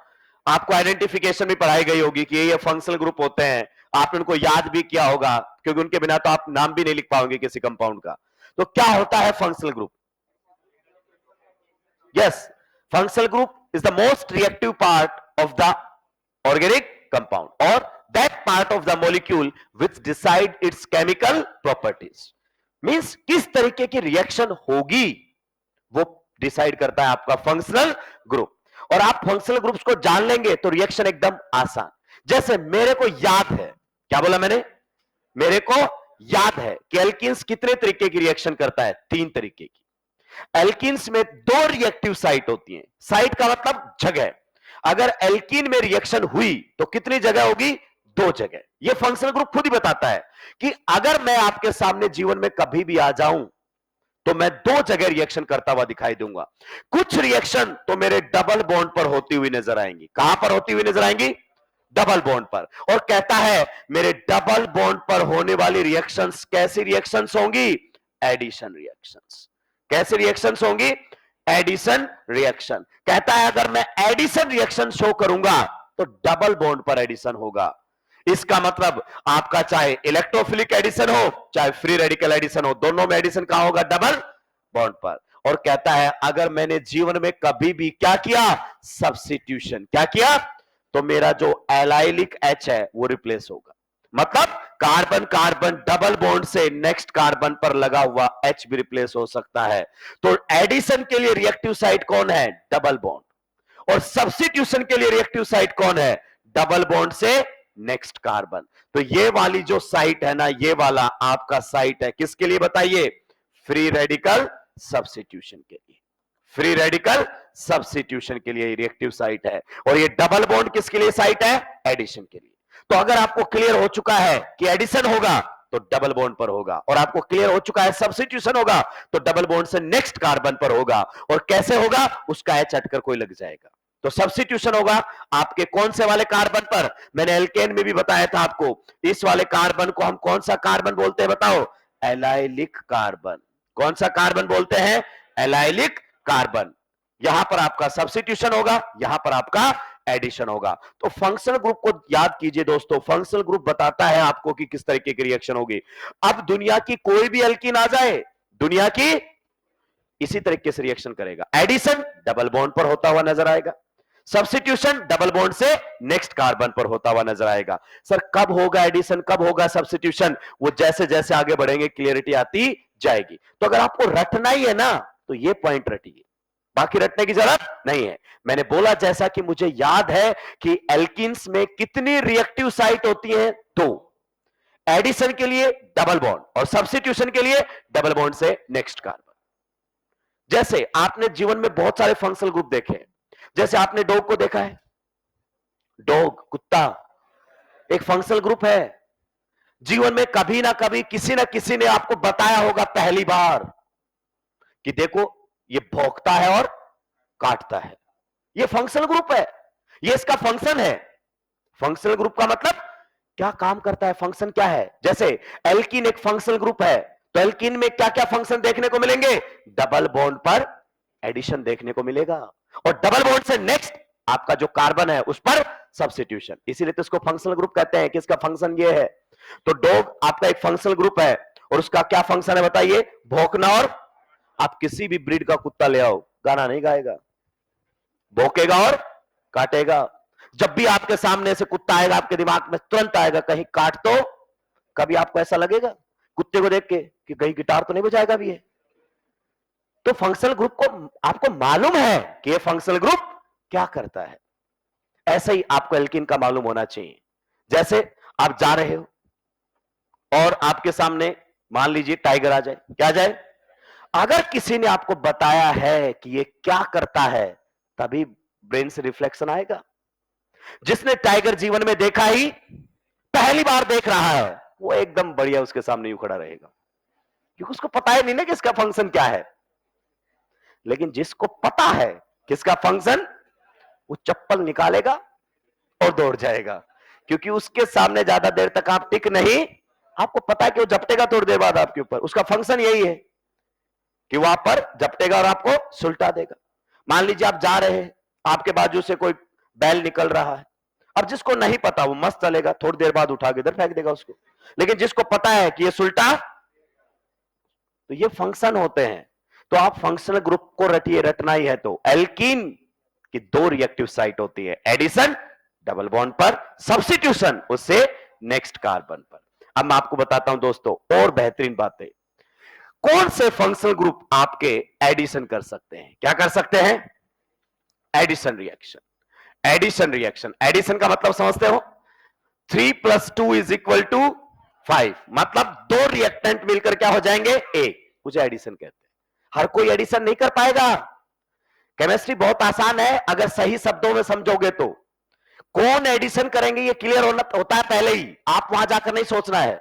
आपको आइडेंटिफिकेशन भी पढ़ाई गई होगी कि ये फंक्शनल ग्रुप होते हैं, आपने उनको याद भी किया होगा क्योंकि उनके बिना तो आप नाम भी नहीं लिख पाओगे किसी कंपाउंड का। तो क्या होता है functional group? Yes, functional group is the most reactive part of the organic compound और that part of the molecule which decide its chemical properties. Means किस तरीके की रिएक्शन होगी वो डिसाइड करता है आपका फंक्शनल ग्रुप। और आप फंक्शनल ग्रुप्स को जान लेंगे तो रिएक्शन एकदम आसान। जैसे मेरे को याद है, क्या बोला मैंने? मेरे को याद है कि एल्कीन्स कितने तरीके की रिएक्शन करता है? 3 तरीके की। एल्कीन्स में 2 रिएक्टिव साइट होती हैं। साइट का मतलब जगह। अगर एल्कीन में रिएक्शन हुई तो कितनी जगह होगी? 2 जगह। यह फंक्शनल ग्रुप खुद ही बताता है कि अगर मैं आपके सामने जीवन में कभी भी आ जाऊं तो मैं 2 जगह रिएक्शन करता हुआ दिखाई दूंगा। कुछ रिएक्शन तो मेरे डबल बॉन्ड पर होती हुई नजर आएंगी। कहां पर होती हुई नजर आएंगी? डबल बॉन्ड पर। और कहता है मेरे डबल बॉन्ड पर होने वाली रिएक्शंस कैसी रिएक्शंस होंगी? Addition reactions. कैसी रिएक्शंस होंगी? Addition reaction. कहता है अगर मैं एडिशन रिएक्शन शो करूंगा तो डबल बॉन्ड पर एडिशन होगा। इसका मतलब आपका चाहे इलेक्ट्रोफिलिक एडिशन हो चाहे फ्री रेडिकल एडिशन हो, दोनों में एडिशन कहां होगा? डबल बॉन्ड पर। और कहता है अगर मैंने जीवन में कभी भी क्या किया? सब्स्टिट्यूशन। क्या किया? तो मेरा जो एलाइलिक एच है वो रिप्लेस होगा। मतलब कार्बन कार्बन डबल बॉन्ड से नेक्स्ट कार्बन पर लगा हुआ एच भी रिप्लेस हो सकता है। तो एडिशन के लिए रिएक्टिव साइट कौन है? Double bond. और सब्स्टिट्यूशन के लिए रिएक्टिव साइट कौन है? डबल बॉन्ड से नेक्स्ट कार्बन। तो ये वाली जो साइट है ना, ये वाला आपका साइट है किसके लिए बताइए? फ्री रेडिकल सब्स्टिट्यूशन के लिए। फ्री रेडिकल सब्स्टिट्यूशन के लिए रिएक्टिव साइट है। और ये डबल बॉन्ड किसके लिए साइट है? एडिशन के लिए। तो अगर आपको क्लियर हो चुका है कि एडिशन होगा तो डबल बॉन्ड पर होगा, और आपको क्लियर हो चुका है सब्स्टिट्यूशन होगा तो डबल बॉन्ड से नेक्स्ट कार्बन पर होगा। और कैसे होगा? उसका एच हटकर कोई लग जाएगा। तो सब्स्टिट्यूशन होगा आपके कौन से वाले कार्बन पर? मैंने एल्केन में भी बताया था आपको, इस वाले कार्बन को हम कौन सा कार्बन बोलते हैं बताओ? Allylic carbon. कौन सा कार्बन बोलते हैं? Allylic carbon. यहां पर आपका सब्स्टिट्यूशन होगा, यहां पर आपका एडिशन होगा। तो फंक्शनल ग्रुप को याद कीजिए दोस्तों, फंक्शनल ग्रुप बताता है आपको कि किस तरीके की रिएक्शन होगी। अब दुनिया की कोई भी एल्कीन आ जाए, दुनिया की इसी तरीके से रिएक्शन करेगा। एडिशन डबल बॉन्ड पर होता हुआ नजर आएगा, सब्स्टिट्यूशन डबल बॉन्ड से नेक्स्ट कार्बन पर होता हुआ नजर आएगा। सर कब होगा एडिशन, कब होगा सब्स्टिट्यूशन? वो जैसे जैसे आगे बढ़ेंगे क्लियरिटी आती जाएगी। तो अगर आपको रटना ही है ना तो ये पॉइंट रटिए, बाकी रटने की जरूरत नहीं है। मैंने बोला जैसा कि मुझे याद है कि एल्कीन्स में कितनी रिएक्टिव साइट होती हैं? 2। एडिशन के लिए डबल बॉन्ड और सब्स्टिट्यूशन के लिए डबल बॉन्ड से नेक्स्ट कार्बन। जैसे आपने जीवन में बहुत सारे फंक्शनल ग्रुप देखे, जैसे आपने डॉग को देखा है, डॉग कुत्ता एक फंक्शनल ग्रुप है। जीवन में कभी ना कभी किसी ना किसी ने आपको बताया होगा पहली बार कि देखो ये भौंकता है और काटता है, ये फंक्शनल ग्रुप है, ये इसका फंक्शन है। फंक्शनल ग्रुप का मतलब क्या काम करता है, फंक्शन क्या है। जैसे एल्कीन एक फंक्शनल ग्रुप है, तो एल्कीन में क्या क्या फंक्शन देखने को मिलेंगे, डबल बॉन्ड पर एडिशन देखने को मिलेगा, और डबल बॉन्ड से नेक्स्ट आपका जो कार्बन है उस पर सब्स्टिट्यूशन, इसीलिए तो इसको फंक्शनल ग्रुप कहते हैं कि इसका फंक्शन ये है। तो डॉग आपका एक फंक्शनल ग्रुप है, और उसका क्या फंक्शन है बताइए, भौंकना। और आप किसी भी ब्रीड का कुत्ता ले आओ, गाना नहीं गाएगा, भौंकेगा और काटेगा। जब भी आपके सामने से कुत्ता आएगा, आपके दिमाग में तुरंत आएगा कहीं काट तो। कभी आपको ऐसा लगेगा कुत्ते को देख के कि कहीं गिटार तो नहीं बजाएगा भी है। तो फंक्शनल ग्रुप को आपको मालूम है कि ये फंक्शनल ग्रुप क्या करता है, ऐसे ही आपको एल्कीन का मालूम होना चाहिए। जैसे आप जा रहे हो और आपके सामने मान लीजिए टाइगर आ जाए, क्या आ जाए, अगर किसी ने आपको बताया है कि ये क्या करता है, तभी ब्रेन से रिफ्लेक्शन आएगा। जिसने टाइगर जीवन में देखा ही पहली बार देख रहा है, वो एकदम बढ़िया उसके सामने यूं खड़ा रहेगा, क्योंकि उसको पता है नहीं ना कि इसका फंक्शन क्या है। लेकिन जिसको पता है किसका फंक्शन, वो चप्पल निकालेगा और दौड़ जाएगा, क्योंकि उसके सामने ज्यादा देर तक आप टिक नहीं, आपको पता है कि वो झपटेगा थोड़ी देर बाद आपके ऊपर, उसका फंक्शन यही है कि वहां पर झपटेगा और आपको सुलटा देगा। मान लीजिए आप जा रहे हैं, आपके बाजू से कोई बैल निकल रहा है, अब जिसको नहीं पता वो मस्त चलेगा, थोड़ी देर बाद उठा के इधर फेंक देगा उसको। लेकिन जिसको पता है कि ये सुलटा, तो ये फंक्शन होते हैं। तो आप फंक्शनल ग्रुप को रटिए, रटना ही है तो। एल्कीन की दो रिएक्टिव साइट होती है, एडिशन डबल बॉन्ड पर, सब्स्टिट्यूशन उससे नेक्स्ट कार्बन पर। अब मैं आपको बताता हूं दोस्तों और बेहतरीन बातें, कौन से फंक्शनल ग्रुप आपके एडिशन कर सकते हैं, क्या कर सकते हैं, addition reaction. Addition reaction, addition का मतलब समझते हो, 3 + 2 = 5, मतलब दो रिएक्टेंट मिलकर क्या हो जाएंगे, एक, मुझे एडिशन कहते हैं। हर कोई एडिशन नहीं कर पाएगा, केमिस्ट्री बहुत आसान है अगर सही शब्दों में समझोगे तो। कौन एडिशन करेंगे ये क्लियर होता है पहले ही, आप वहां जाकर नहीं सोचना है।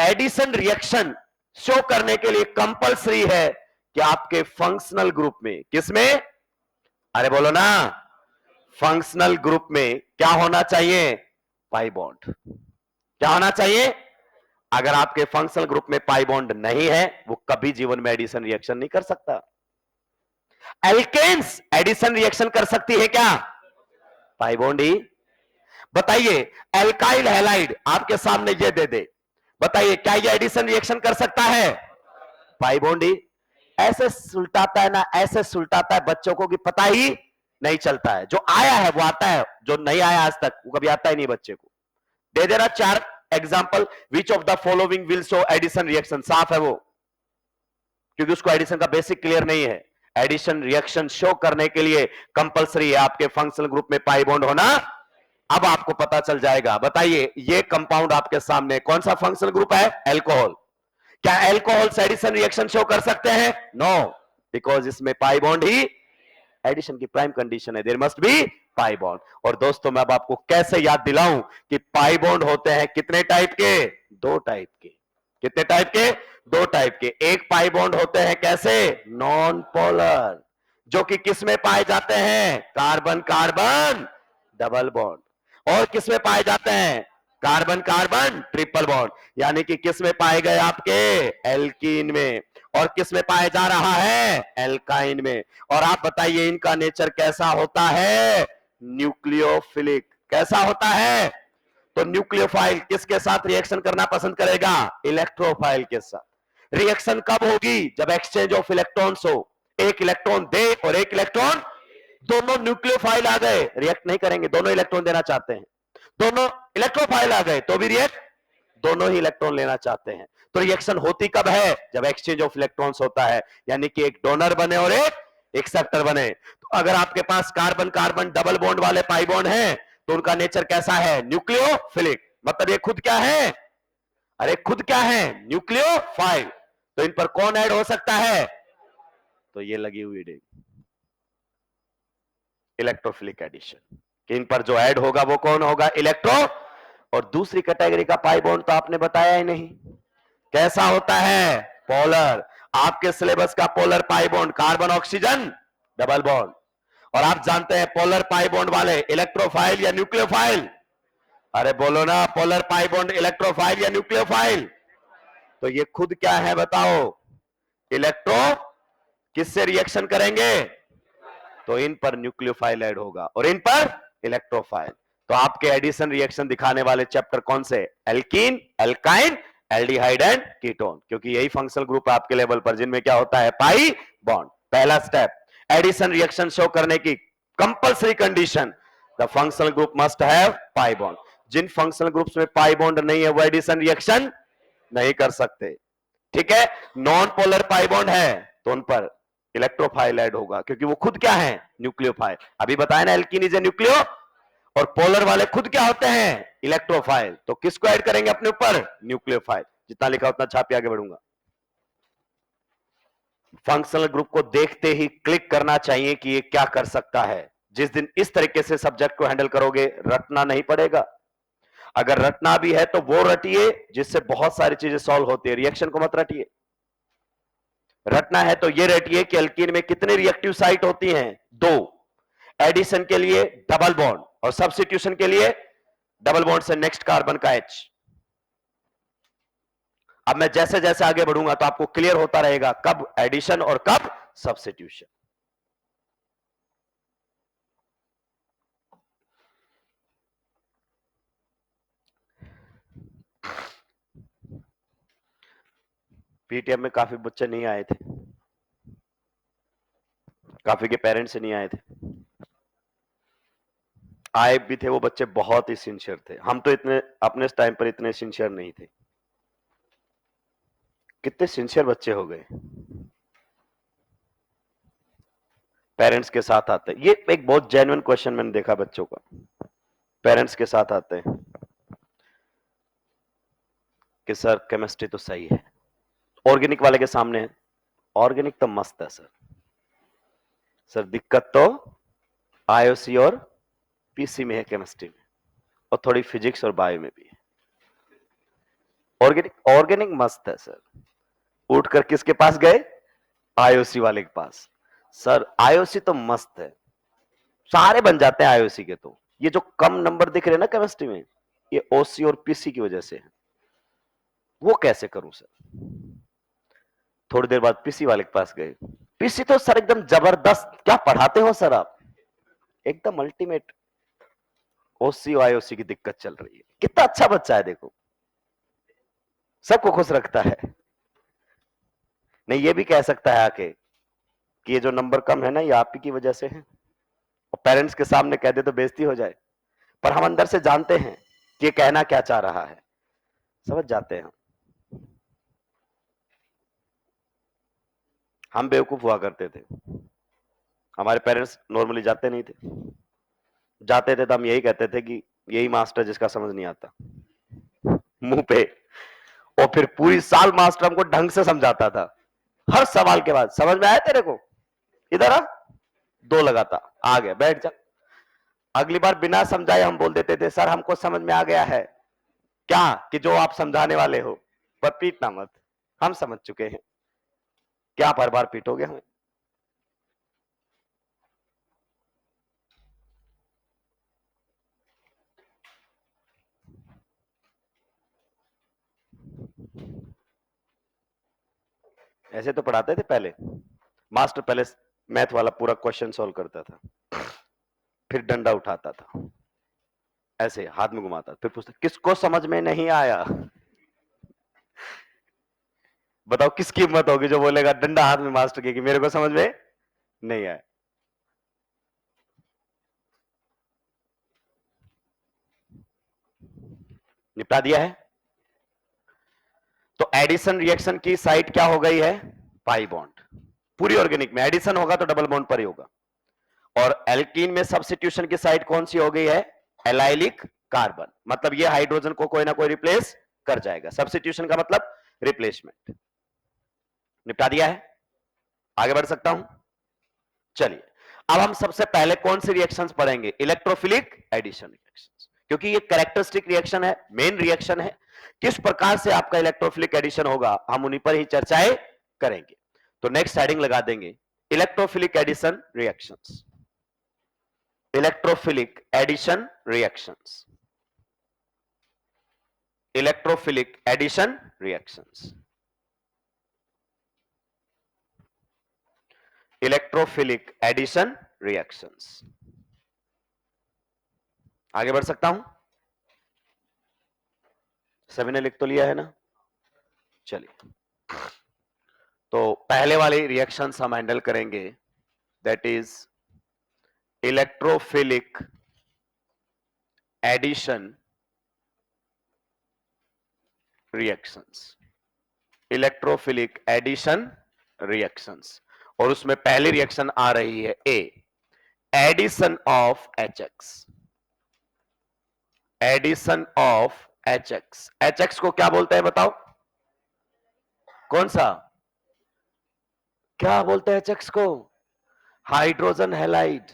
एडिशन रिएक्शन शो करने के लिए कंपलसरी है कि आपके फंक्शनल ग्रुप में, किसमें, अरे बोलो ना, फंक्शनल ग्रुप में क्या होना चाहिए, पाई बॉन्ड। क्या होना चाहिए, अगर आपके फंक्शनल ग्रुप में पाई बॉन्ड नहीं है, वो कभी जीवन में एडिशन रिएक्शन नहीं कर सकता। एल्केन्स एडिशन रिएक्शन कर सकती है क्या, पाई बॉन्ड ही। बताइए एल्काइल हैलाइड आपके सामने ये दे दे, बताइए क्या ये एडिशन रिएक्शन कर सकता है, पाई बॉन्ड ही। ऐसे सुलटाता है ना, ऐसे सुलटाता है बच्चों को कि पता ही नहीं चलता है, जो आया है वो आता है, जो नहीं आया आज तक वो कभी आता ही नहीं बच्चे को। दे दे रहा 4 example, which of the following will show addition reaction, साफ है वो, क्योंकि उसको एडिशन का बेसिक क्लियर नहीं है। एडिशन रिएक्शन शो करने के लिए कंपलसरी है आपके फंक्शनल ग्रुप में पाई बॉन्ड होना। अब आपको पता चल जाएगा, बताइए ये कंपाउंड आपके सामने कौन सा फंक्शनल ग्रुप है, अल्कोहल। क्या अल्कोहल से एडिशन रिएक्शन शो कर सकते हैं, नो, बिकॉज इसमें पाई बॉन्ड ही एडिशन की प्राइम कंडीशन है, there must be pi bond. और दोस्तों मैं अब आपको कैसे याद दिलाऊं कि पाई बॉन्ड होते हैं कितने टाइप के, 2 टाइप के। कितने टाइप के, 2 टाइप के। एक पाई बॉन्ड होते हैं कैसे, नॉन पोलर, जो कि किस में पाए जाते हैं, कार्बन कार्बन डबल बॉन्ड। और किस में पाए जाते हैं, कार्बन कार्बन ट्रिपल बॉन्ड, यानी कि किस में पाए गए आपके, एल्कीन में। और किस में पाया जा रहा है, एल्काइन में। और आप बताइए इनका नेचर कैसा होता है, न्यूक्लियोफिलिक। कैसा होता है, तो न्यूक्लियोफाइल किसके साथ रिएक्शन करना पसंद करेगा, इलेक्ट्रोफाइल के साथ। रिएक्शन कब होगी, जब एक्सचेंज ऑफ इलेक्ट्रॉन्स हो, एक इलेक्ट्रॉन दे और एक इलेक्ट्रॉन, दोनों न्यूक्लियोफाइल आ गए, रिएक्ट नहीं करेंगे, दोनों इलेक्ट्रॉन देना चाहते हैं। दोनों इलेक्ट्रोफाइल आ गए तो भी रिएक्ट, दोनों ही इलेक्ट्रॉन लेना चाहते हैं। तो रिएक्शन होती कब है, जब एक्सचेंज ऑफ इलेक्ट्रॉन्स होता है, यानी कि एक डोनर बने और एक एक्सेप्टर बने। तो अगर आपके पास कार्बन कार्बन डबल बॉन्ड वाले पाई बॉन्ड हैं, तो उनका नेचर कैसा है, न्यूक्लियोफिलिक। मतलब ये खुद क्या है, अरे खुद क्या है, न्यूक्लियोफाइल। तो इन पर कौन ऐड हो सकता है, तो ये लगी हुई डेग, इलेक्ट्रोफिलिक एडिशन। इन पर जो ऐड होगा वो कौन होगा? इलेक्ट्रो। और दूसरी कैटेगरी का पाई बॉन्ड तो आपने बताया ही नहीं, कैसा होता है? पोलर। आपके सिलेबस का polar pi bond carbon oxygen double bond. और आप जानते हैं पोलर पाई बॉन्ड वाले इलेक्ट्रोफाइल या न्यूक्लियोफाइल? अरे बोलो ना, पोलर पाई बॉन्ड इलेक्ट्रोफाइल या न्यूक्लियोफाइल? तो ये खुद क्या है बताओ? इलेक्ट्रो। किससे रिएक्शन करेंगे? तो इन पर न्यूक्लियोफाइल ऐड होगा और इन पर इलेक्ट्रोफाइल। तो आपके एडिशन रिएक्शन दिखाने वाले चैप्टर कौन से? Alkene, alkyne, aldehyde and ketone, क्योंकि यही फंक्शनल ग्रुप है आपके लेवल पर जिनमें क्या होता है? Pi bond. पहला स्टेप, एडिशन रिएक्शन शो करने की compulsory condition, the functional group must have pi bond. जिन फंक्शनल ग्रुप्स में पाई बॉन्ड नहीं है वो एडिशन रिएक्शन नहीं कर सकते, ठीक है? नॉन पोलर पाई बॉन्ड है तो उन पर इलेक्ट्रोफाइल ऐड होगा, क्योंकि वो खुद क्या है? न्यूक्लियोफाइल। अभी बताया ना, एल्कीन इज ए न्यूक्लियो, और पोलर वाले खुद क्या होते हैं? इलेक्ट्रोफाइल। तो किसको ऐड करेंगे अपने ऊपर? न्यूक्लियोफाइल। जितना लिखा उतना छाप आगे बढ़ूंगा। फंक्शनल ग्रुप को देखते ही क्लिक करना चाहिए कि ये क्या कर सकता है। जिस दिन इस तरीके से सब्जेक्ट को हैंडल करोगे, रटना नहीं पड़ेगा। अगर रटना भी है तो वो रटिए जिससे बहुत सारी चीजें सॉल्व होती है, रिएक्शन को मत रटिए। रटना है तो ये रटिए कि एल्कीन में कितने रिएक्टिव साइट होती हैं? 2। एडिशन के लिए डबल बॉन्ड और सब्स्टिट्यूशन के लिए डबल बॉन्ड से नेक्स्ट कार्बन का H। अब मैं जैसे जैसे आगे बढ़ूंगा तो आपको क्लियर होता रहेगा कब एडिशन और कब सब्स्टिट्यूशन। पीटीएम में काफी बच्चे नहीं आए थे, काफी के पेरेंट्स से नहीं आए थे। आए भी थे वो बच्चे बहुत ही सिंसियर थे। हम तो इतने अपने टाइम पर इतने सिंसियर नहीं थे। कितने सिंसियर बच्चे हो गए, पेरेंट्स के साथ आते हैं। ये एक बहुत जेन्युइन क्वेश्चन मैंने देखा बच्चों का, पेरेंट्स के साथ आते हैं कि सर केमिस्ट्री तो सही है, ऑर्गेनिक वाले के सामने है, ऑर्गेनिक तो मस्त है सर, सर दिक्कत तो आईओसी और पीसी में है, केमिस्ट्री में, और थोड़ी फिजिक्स और बायो में भी है। ऑर्गेनिक ऑर्गेनिक मस्त है सर। उठकर किसके पास गए? आईओसी वाले के पास। सर आईओसी तो मस्त है, सारे बन जाते हैं आईओसी के। तो ये जो कम नंबर दिख रहे हैं ना केमिस्ट्री में, ये ओसी और पीसी की वजह से है। वो कैसे करूं सर? थोड़ी देर बाद पीसी वाले के पास गए। पीसी तो सर एकदम जबरदस्त, क्या पढ़ाते हो सर आप, एकदम अल्टीमेट। ओसी और आईओसी की दिक्कत चल रही है। कितना अच्छा बच्चा है देखो, सबको खुश रखता है। नहीं ये भी कह सकता है आके कि ये जो नंबर कम है ना, ये आप ही की वजह से है, और पेरेंट्स के सामने कह दे तो बेइज्जती हो जाए। पर हम अंदर से जानते हैं कि ये कहना क्या चाह रहा है, समझ जाते हैं। हम बेवकूफ हुआ करते थे, हमारे पेरेंट्स नॉर्मली जाते नहीं थे, जाते थे तो हम यही कहते थे कि यही मास्टर जिसका समझ नहीं आता, मुंह पे। और फिर पूरी साल मास्टर हमको ढंग से समझाता था, हर सवाल के बाद समझ में आया तेरे को, इधर आ, 2 लगाता, आ गया, बैठ जा। अगली बार बिना समझाए हम बोल देते थे सर हमको समझ में आ गया है, क्या कि जो आप समझाने वाले हो, पर पीटना मत, हम समझ चुके हैं, क्या बार बार पीटोगे हमें। ऐसे तो पढ़ाते थे पहले मास्टर, पहले मैथ वाला पूरा क्वेश्चन सॉल्व करता था, फिर डंडा उठाता था, ऐसे हाथ में घुमाता, फिर पूछता किसको समझ में नहीं आया। बताओ किसकी हिम्मत होगी जो बोलेगा डंडा हाथ में मास्टर के कि मेरे को समझ में नहीं आया। निपटा दिया है। तो एडिशन रिएक्शन की साइट क्या हो गई है? Pi bond. पूरी ऑर्गेनिक में एडिशन होगा तो डबल बॉन्ड पर ही होगा, और एल्कीन में सब्स्टिट्यूशन की साइट कौन सी हो गई है? Allylic carbon. मतलब ये हाइड्रोजन को कोई ना कोई रिप्लेस कर जाएगा, सब्स्टिट्यूशन का मतलब रिप्लेसमेंट। निपटा दिया है। आगे बढ़ सकता हूं? चलिए, अब हम सबसे पहले कौन से रिएक्शंस पढ़ेंगे? इलेक्ट्रोफिलिक एडिशन रिएक्शंस, क्योंकि ये कैरेक्टरिस्टिक रिएक्शन है, मेन रिएक्शन है। किस प्रकार से आपका इलेक्ट्रोफिलिक एडिशन होगा, हम उन्हीं पर ही चर्चाएं करेंगे। तो नेक्स्ट हेडिंग लगा देंगे, electrophilic addition reactions. Electrophilic addition reactions, electrophilic addition reactions, electrophilic addition reactions. आगे बढ़ सकता हूं? सभी ने लिख तो लिया है ना? चलिए, तो पहले वाले रिएक्शंस हम हैंडल करेंगे, that is electrophilic addition reactions, electrophilic addition reactions. और उसमें पहली रिएक्शन आ रही है A, addition of HX, addition of HX। HX को क्या बोलते हैं बताओ? कौन सा? क्या बोलते हैं HX को? Hydrogen halide,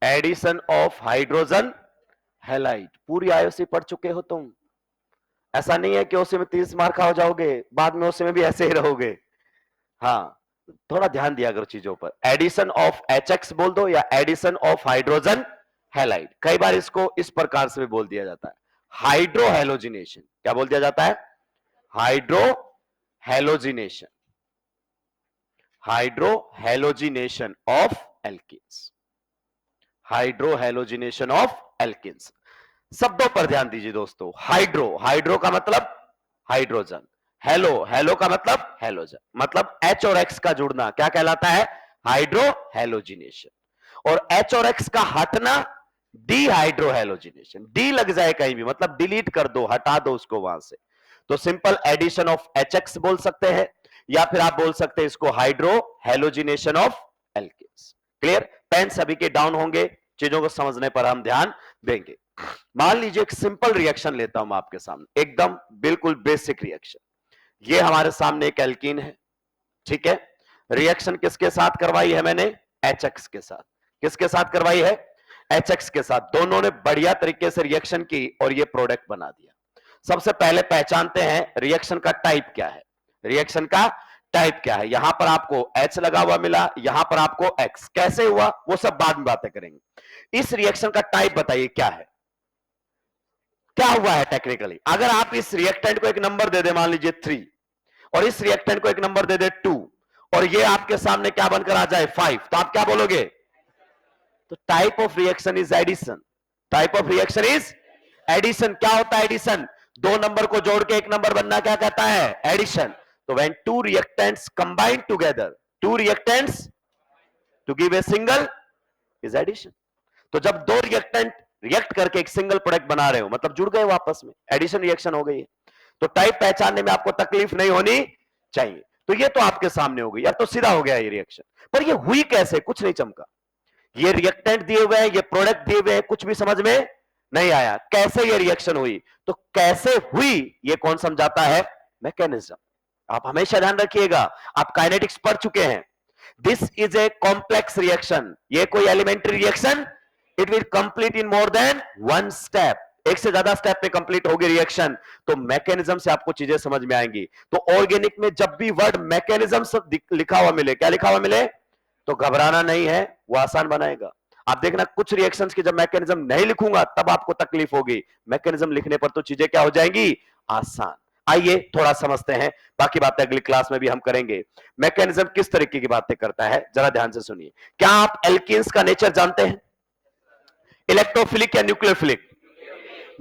addition of hydrogen halide. पूरी आईओसी पढ़ चुके हो तुम, ऐसा नहीं है कि ओसी में 30 मार्क हो जाओगे, बाद में ओसी में भी ऐसे ही रहोगे। हाँ, थोड़ा ध्यान दिया करो चीजों पर। एडिशन ऑफ HX बोल दो या एडिशन ऑफ हाइड्रोजन हैलाइड। कई बार इसको इस प्रकार से भी बोल दिया जाता है, हाइड्रोहेलोजिनेशन। क्या बोल दिया जाता है? Hydrohalogenation, hydrohalogenation of alkenes, hydrohalogenation of alkenes. शब्दों पर ध्यान दीजिए दोस्तों। हाइड्रो, हाइड्रो का मतलब हाइड्रोजन, हेलो, हेलो का मतलब हेलोजन, मतलब H और X का जुड़ना क्या कहलाता है? हाइड्रोहेलोजिनेशन। और H और X का हटना डीहाइड्रोहेलोजिनेशन। डी लग जाए कहीं भी मतलब डिलीट कर दो, हटा दो उसको वहां से, तो सिंपल एडिशन ऑफ HX बोल सकते हैं, या फिर आप बोल सकते हैं इसको hydrohalogenation of alkenes. Clear? Pen सभी के डाउन होंगे, चीजों को समझने पर हम ध्यान देंगे। मान लीजिए एक सिंपल रिएक्शन लेता हूं आपके सामने, एकदम बिल्कुल बेसिक रिएक्शन। ये हमारे सामने एक एल्कीन है, ठीक है। रिएक्शन किसके साथ करवाई है मैंने? HX के साथ। किसके साथ करवाई है? HX के साथ। दोनों ने बढ़िया तरीके से रिएक्शन की और ये प्रोडक्ट बना दिया। सबसे पहले पहचानते हैं रिएक्शन का टाइप क्या है। रिएक्शन का टाइप क्या है? यहां पर आपको H लगा हुआ मिला, यहां पर आपको X। कैसे हुआ वो सब बाद में बातें करेंगे। इस रिएक्शन का टाइप बताइए क्या है, क्या हुआ है टेक्निकली। अगर आप इस रिएक्टेंट को एक नंबर दे दे, मान लीजिए 3, और इस रिएक्टेंट को एक नंबर दे दे 2, और ये आपके सामने क्या बनकर आ जाए 5, तो आप क्या बोलोगे? तो type of reaction is addition. Type of reaction is addition. क्या होता है एडिशन? दो नंबर को जोड़ के एक नंबर बनना क्या कहता है? एडिशन। तो when two reactants combine together, two reactants to give a single is addition. तो जब दो रिएक्टेंट रिएक्ट करके एक सिंगल प्रोडक्ट बना रहे हो मतलब जुड़ गए वो आपस में, एडिशन रिएक्शन हो गई है। तो टाइप पहचानने में आपको तकलीफ नहीं होनी चाहिए। तो ये तो आपके सामने हो गई, यार तो सीधा हो गया ये रिएक्शन। पर ये हुई कैसे? कुछ नहीं चमका। ये रिएक्टेंट दिए हुए हैं, ये प्रोडक्ट दिए हुए हैं, कुछ भी समझ में नहीं आया कैसे ये रिएक्शन हुई। तो कैसे हुई ये कौन समझाता है? मैकेनिज्म। आप हमेशा ध्यान रखिएगा, आप काइनेटिक्स पढ़ चुके हैं। This is a complex reaction. ये कोई elementary reaction, it will complete in more than one step. एक से ज्यादा स्टेप पे कंप्लीट होगी रिएक्शन। तो मैकेनिज्म से आपको चीजें समझ में आएंगी। तो ऑर्गेनिक में जब भी वर्ड मैकेनिज्म लिखा हुआ मिले, क्या लिखा हुआ मिले, तो घबराना नहीं है, वो आसान बनाएगा। आप देखना कुछ रिएक्शंस की जब मैकेनिज्म नहीं लिखूंगा तब आपको तकलीफ होगी, मैकेनिज्म लिखने पर तो चीजें क्या हो जाएंगी? आसान। आइए थोड़ा समझते हैं, बाकी बातें अगली क्लास में भी हम करेंगे। मैकेनिज्म किस तरीके की बातें करता है जरा ध्यान से सुनिए। क्या आप एल्कीन्स का नेचर जानते हैं? इलेक्ट्रोफिलिक या न्यूक्लियोफिलिक?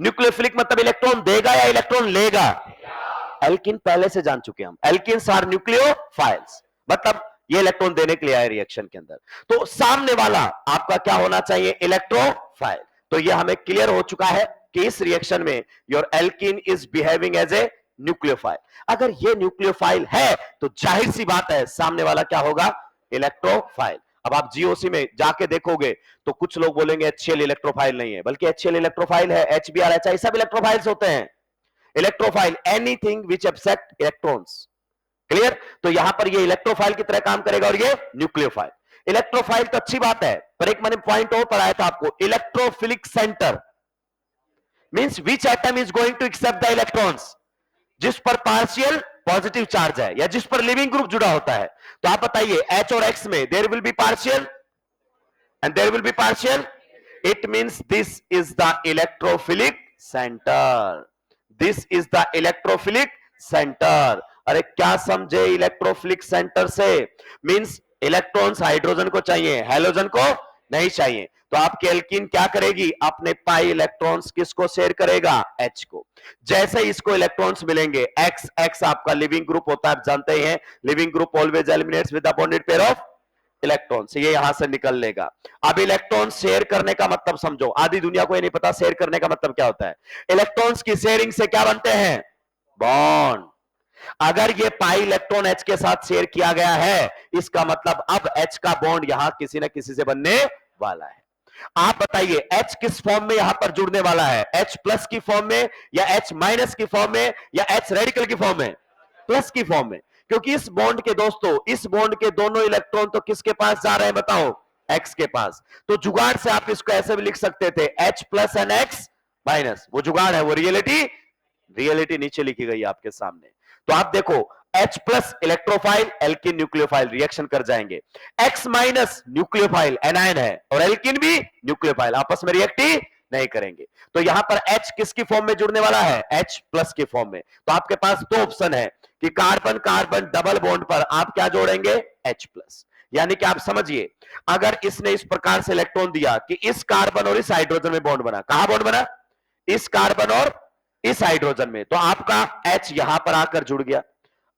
न्यूक्लियोफिलिक मतलब इलेक्ट्रॉन देगा या इलेक्ट्रॉन लेगा? एल्कीन पहले से जान चुके हम, एल्कीन्स आर न्यूक्लियोफाइल्स, मतलब ये इलेक्ट्रॉन देने के लिए आए रिएक्शन के अंदर। तो सामने वाला आपका क्या होना चाहिए? इलेक्ट्रोफाइल। तो ये हमें क्लियर हो चुका है कि इस रिएक्शन में your alkene is behaving as a nucleophile. अगर ये न्यूक्लियोफाइल है तो जाहिर सी बात है सामने वाला क्या होगा? इलेक्ट्रोफाइल। अब आप जीओसी में जाके देखोगे तो कुछ लोग बोलेंगे HCl इलेक्ट्रोफाइल नहीं है, बल्कि HCl इलेक्ट्रोफाइल है, HBr, HI सब इलेक्ट्रोफाइल्स होते हैं। Electrophile anything which accept electrons, clear? तो यहां पर ये इलेक्ट्रोफाइल की तरह काम करेगा और ये न्यूक्लियोफाइल। इलेक्ट्रोफाइल तो अच्छी बात है, पर एक मैंने पॉइंट और पढ़ाया था आपको, electrophilic centre means which atom is going to accept the electrons, जिस पर पार्शियल पॉजिटिव चार्ज है या जिस पर लिविंग ग्रुप जुड़ा होता है। तो आप बताइए H और X में there will be partial and there will be partial. It means this is the electrophilic center. This is the electrophilic center. अरे क्या समझे इलेक्ट्रोफिलिक सेंटर से? मींस इलेक्ट्रॉन्स हाइड्रोजन को चाहिए, हैलोजन को नहीं चाहिए। तो आपकी एल्कीन क्या करेगी? अपने पाई इलेक्ट्रॉन्स किसको शेयर करेगा? H को। जैसे इसको इलेक्ट्रॉन्स मिलेंगे, X आपका लिविंग ग्रुप होता है, आप जानते हैं leaving group always eliminates with the bonded pair of electron से, ये यहां से निकल लेगा। अब इलेक्ट्रॉन शेयर करने का मतलब समझो, आधी दुनिया को ये नहीं पता शेयर करने का मतलब क्या होता है। इलेक्ट्रॉन्स की शेयरिंग से क्या बनते हैं? बॉन्ड। अगर ये पाई इलेक्ट्रॉन H के साथ शेयर किया गया है, इसका मतलब अब H का बॉन्ड यहां किसी ना किसी से बनने वाला है। आप बताइए H किस फॉर्म में यहां पर जुड़ने वाला है? H प्लस की फॉर्म में या H माइनस की फॉर्म में या H रेडिकल की फॉर्म में? प्लस की फॉर्म में। क्योंकि इस बॉन्ड के दोस्तों, इस बॉन्ड के दोनों इलेक्ट्रॉन तो किसके पास जा रहे हैं बताओ? X के पास। तो जुगाड़ से आप इसको ऐसे भी लिख सकते थे H plus and X minus. वो जुगाड़ है, वो रियलिटी नीचे लिखी गई आपके सामने। तो आप देखो H plus electrophile, alkene nucleophile reaction कर जाएंगे। X माइनस न्यूक्लियोफाइल एनायन है और एल्किन भी न्यूक्लियोफाइल, आपस में रिएक्ट ही नहीं करेंगे। तो यहां पर H किसकी फॉर्म में जुड़ने वाला है? H प्लस की फॉर्म में। तो आपके पास दो ऑप्शन है कि कार्बन कार्बन डबल बॉन्ड पर आप क्या जोड़ेंगे? H plus. यानी कि आप समझिए, अगर इसने इस प्रकार से इलेक्ट्रॉन दिया कि इस कार्बन और इस हाइड्रोजन में बॉन्ड बना, कहां बॉन्ड बना? इस कार्बन और इस हाइड्रोजन में। तो आपका H यहां पर आकर जुड़ गया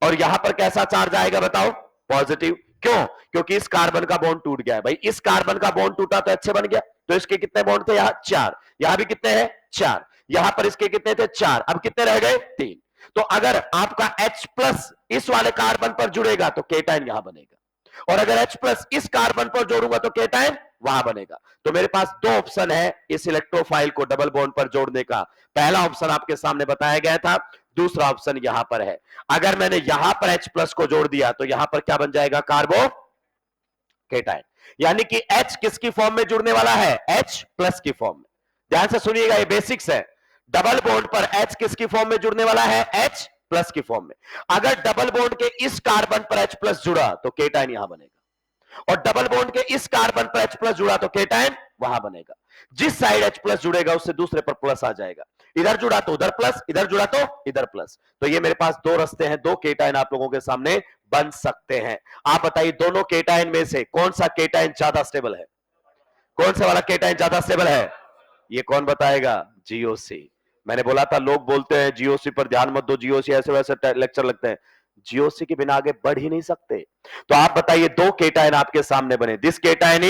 और यहां पर कैसा चार्ज आएगा बताओ? पॉजिटिव। क्यों? क्योंकि इस कार्बन का बॉन्ड टूट गया है। भाई इस कार्बन का बॉन्ड टूटा तो H बन गया। तो इसके कितने बॉन्ड थे? यहां 4, यहां भी कितने हैं? 4, यहां पर इसके कितने थे? 4, अब कितने रह गए? 3। तो अगर आपका H प्लस इस वाले कार्बन पर जुड़ेगा तो केटाइन यहां बनेगा, और अगर H प्लस इस कार्बन पर जोड़ूंगा तो केटाइन वहां बनेगा। तो मेरे पास दो ऑप्शन है इस इलेक्ट्रोफाइल को डबल बॉन्ड पर जोड़ने का। पहला ऑप्शन आपके सामने बताया गया था, दूसरा ऑप्शन यहां पर है। अगर मैंने यहां पर H प्लस को जोड़ दिया तो यहां पर क्या बन जाएगा? कार्बो केटाइन। यानी कि H किसकी फॉर्म में जुड़ने वाला है? H प्लस की फॉर्म में। ध्यान से सुनिएगा, ये बेसिक्स है। डबल बॉन्ड पर H किसकी फॉर्म में जुड़ने वाला है? H प्लस की फॉर्म में। अगर डबल बॉन्ड के इस कार्बन पर H प्लस जुड़ा तो केटाइन यहां बनेगा, और डबल बॉन्ड के इस कार्बन पर H प्लस जुड़ा तो केटाइन वहां बनेगा। जिस साइड H प्लस जुड़ेगा उससे दूसरे पर प्लस आ जाएगा। इधर जुड़ा तो उधर प्लस, इधर जुड़ा तो इधर प्लस। तो ये मेरे पास दो रास्ते हैं, दो केटाइन आप लोगों के सामने बन सकते हैं। आप बताइए दोनों केटाइन में से कौन सा केटाइन ज्यादा स्टेबल है? कौन सा वाला केटाइन ज्यादा स्टेबल है? ये कौन बताएगा? जीओसी। मैंने बोला था लोग बोलते हैं जीओसी पर ध्यान मत दो, जीओसी ऐसे वैसे लेक्चर लगते हैं। जीओसी के बिना आगे बढ़ ही नहीं सकते। तो आप बताइए दो केटाइन आपके सामने बने, this cation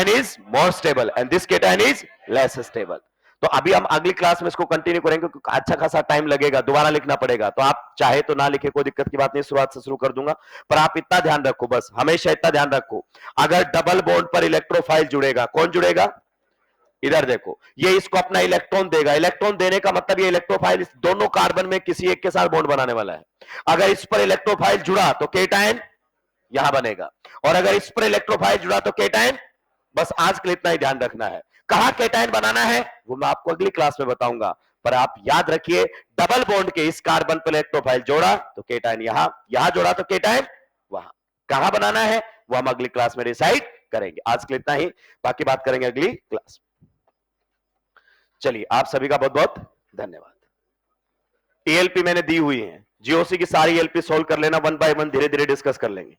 is more stable and this cation is less stable. तो अभी हम अगली क्लास में इसको कंटिन्यू करेंगे क्योंकि अच्छा खासा टाइम लगेगा, दोबारा लिखना पड़ेगा। तो आप चाहे तो ना लिखे, कोई दिक्कत की बात नहीं, शुरुआत से शुरू कर दूंगा। पर आप इतना ध्यान रखो, बस हमेशा इतना ध्यान रखो, अगर डबल बॉन्ड पर इलेक्ट्रोफाइल जुड़ेगा, कौन जुड़ेगा? इधर देखो, ये इसको अपना इलेक्ट्रॉन देगा। इलेक्ट्रॉन देने का मतलब ये इलेक्ट्रोफाइल इस दोनों कार्बन में किसी एक के साथ बॉन्ड बनाने वाला है। अगर इस पर इलेक्ट्रोफाइल जुड़ा तो केटाइन यहां बनेगा, और अगर इस पर इलेक्ट्रोफाइल जुड़ा तो केटाइन। बस आज के लिए इतना ही ध्यान रखना है। कहां केटाइन बनाना है वो मैं आपको अगली क्लास में बताऊंगा, पर आप याद रखिए डबल बॉन्ड के इस कार्बन पर इलेक्ट्रोफाइल जोड़ा तो केटाइन यहां जोड़ा तो केटाइन वहां। कहां बनाना है वो हम अगली क्लास में डिसाइड करेंगे। आज के लिए इतना ही, बाकी बात करेंगे अगली क्लास। चलिए, आप सभी का बहुत बहुत धन्यवाद। ईएलपी मैंने दी हुई है, जीओसी की सारी ईएलपी सोल्व कर लेना, वन बाय वन धीरे धीरे डिस्कस कर लेंगे।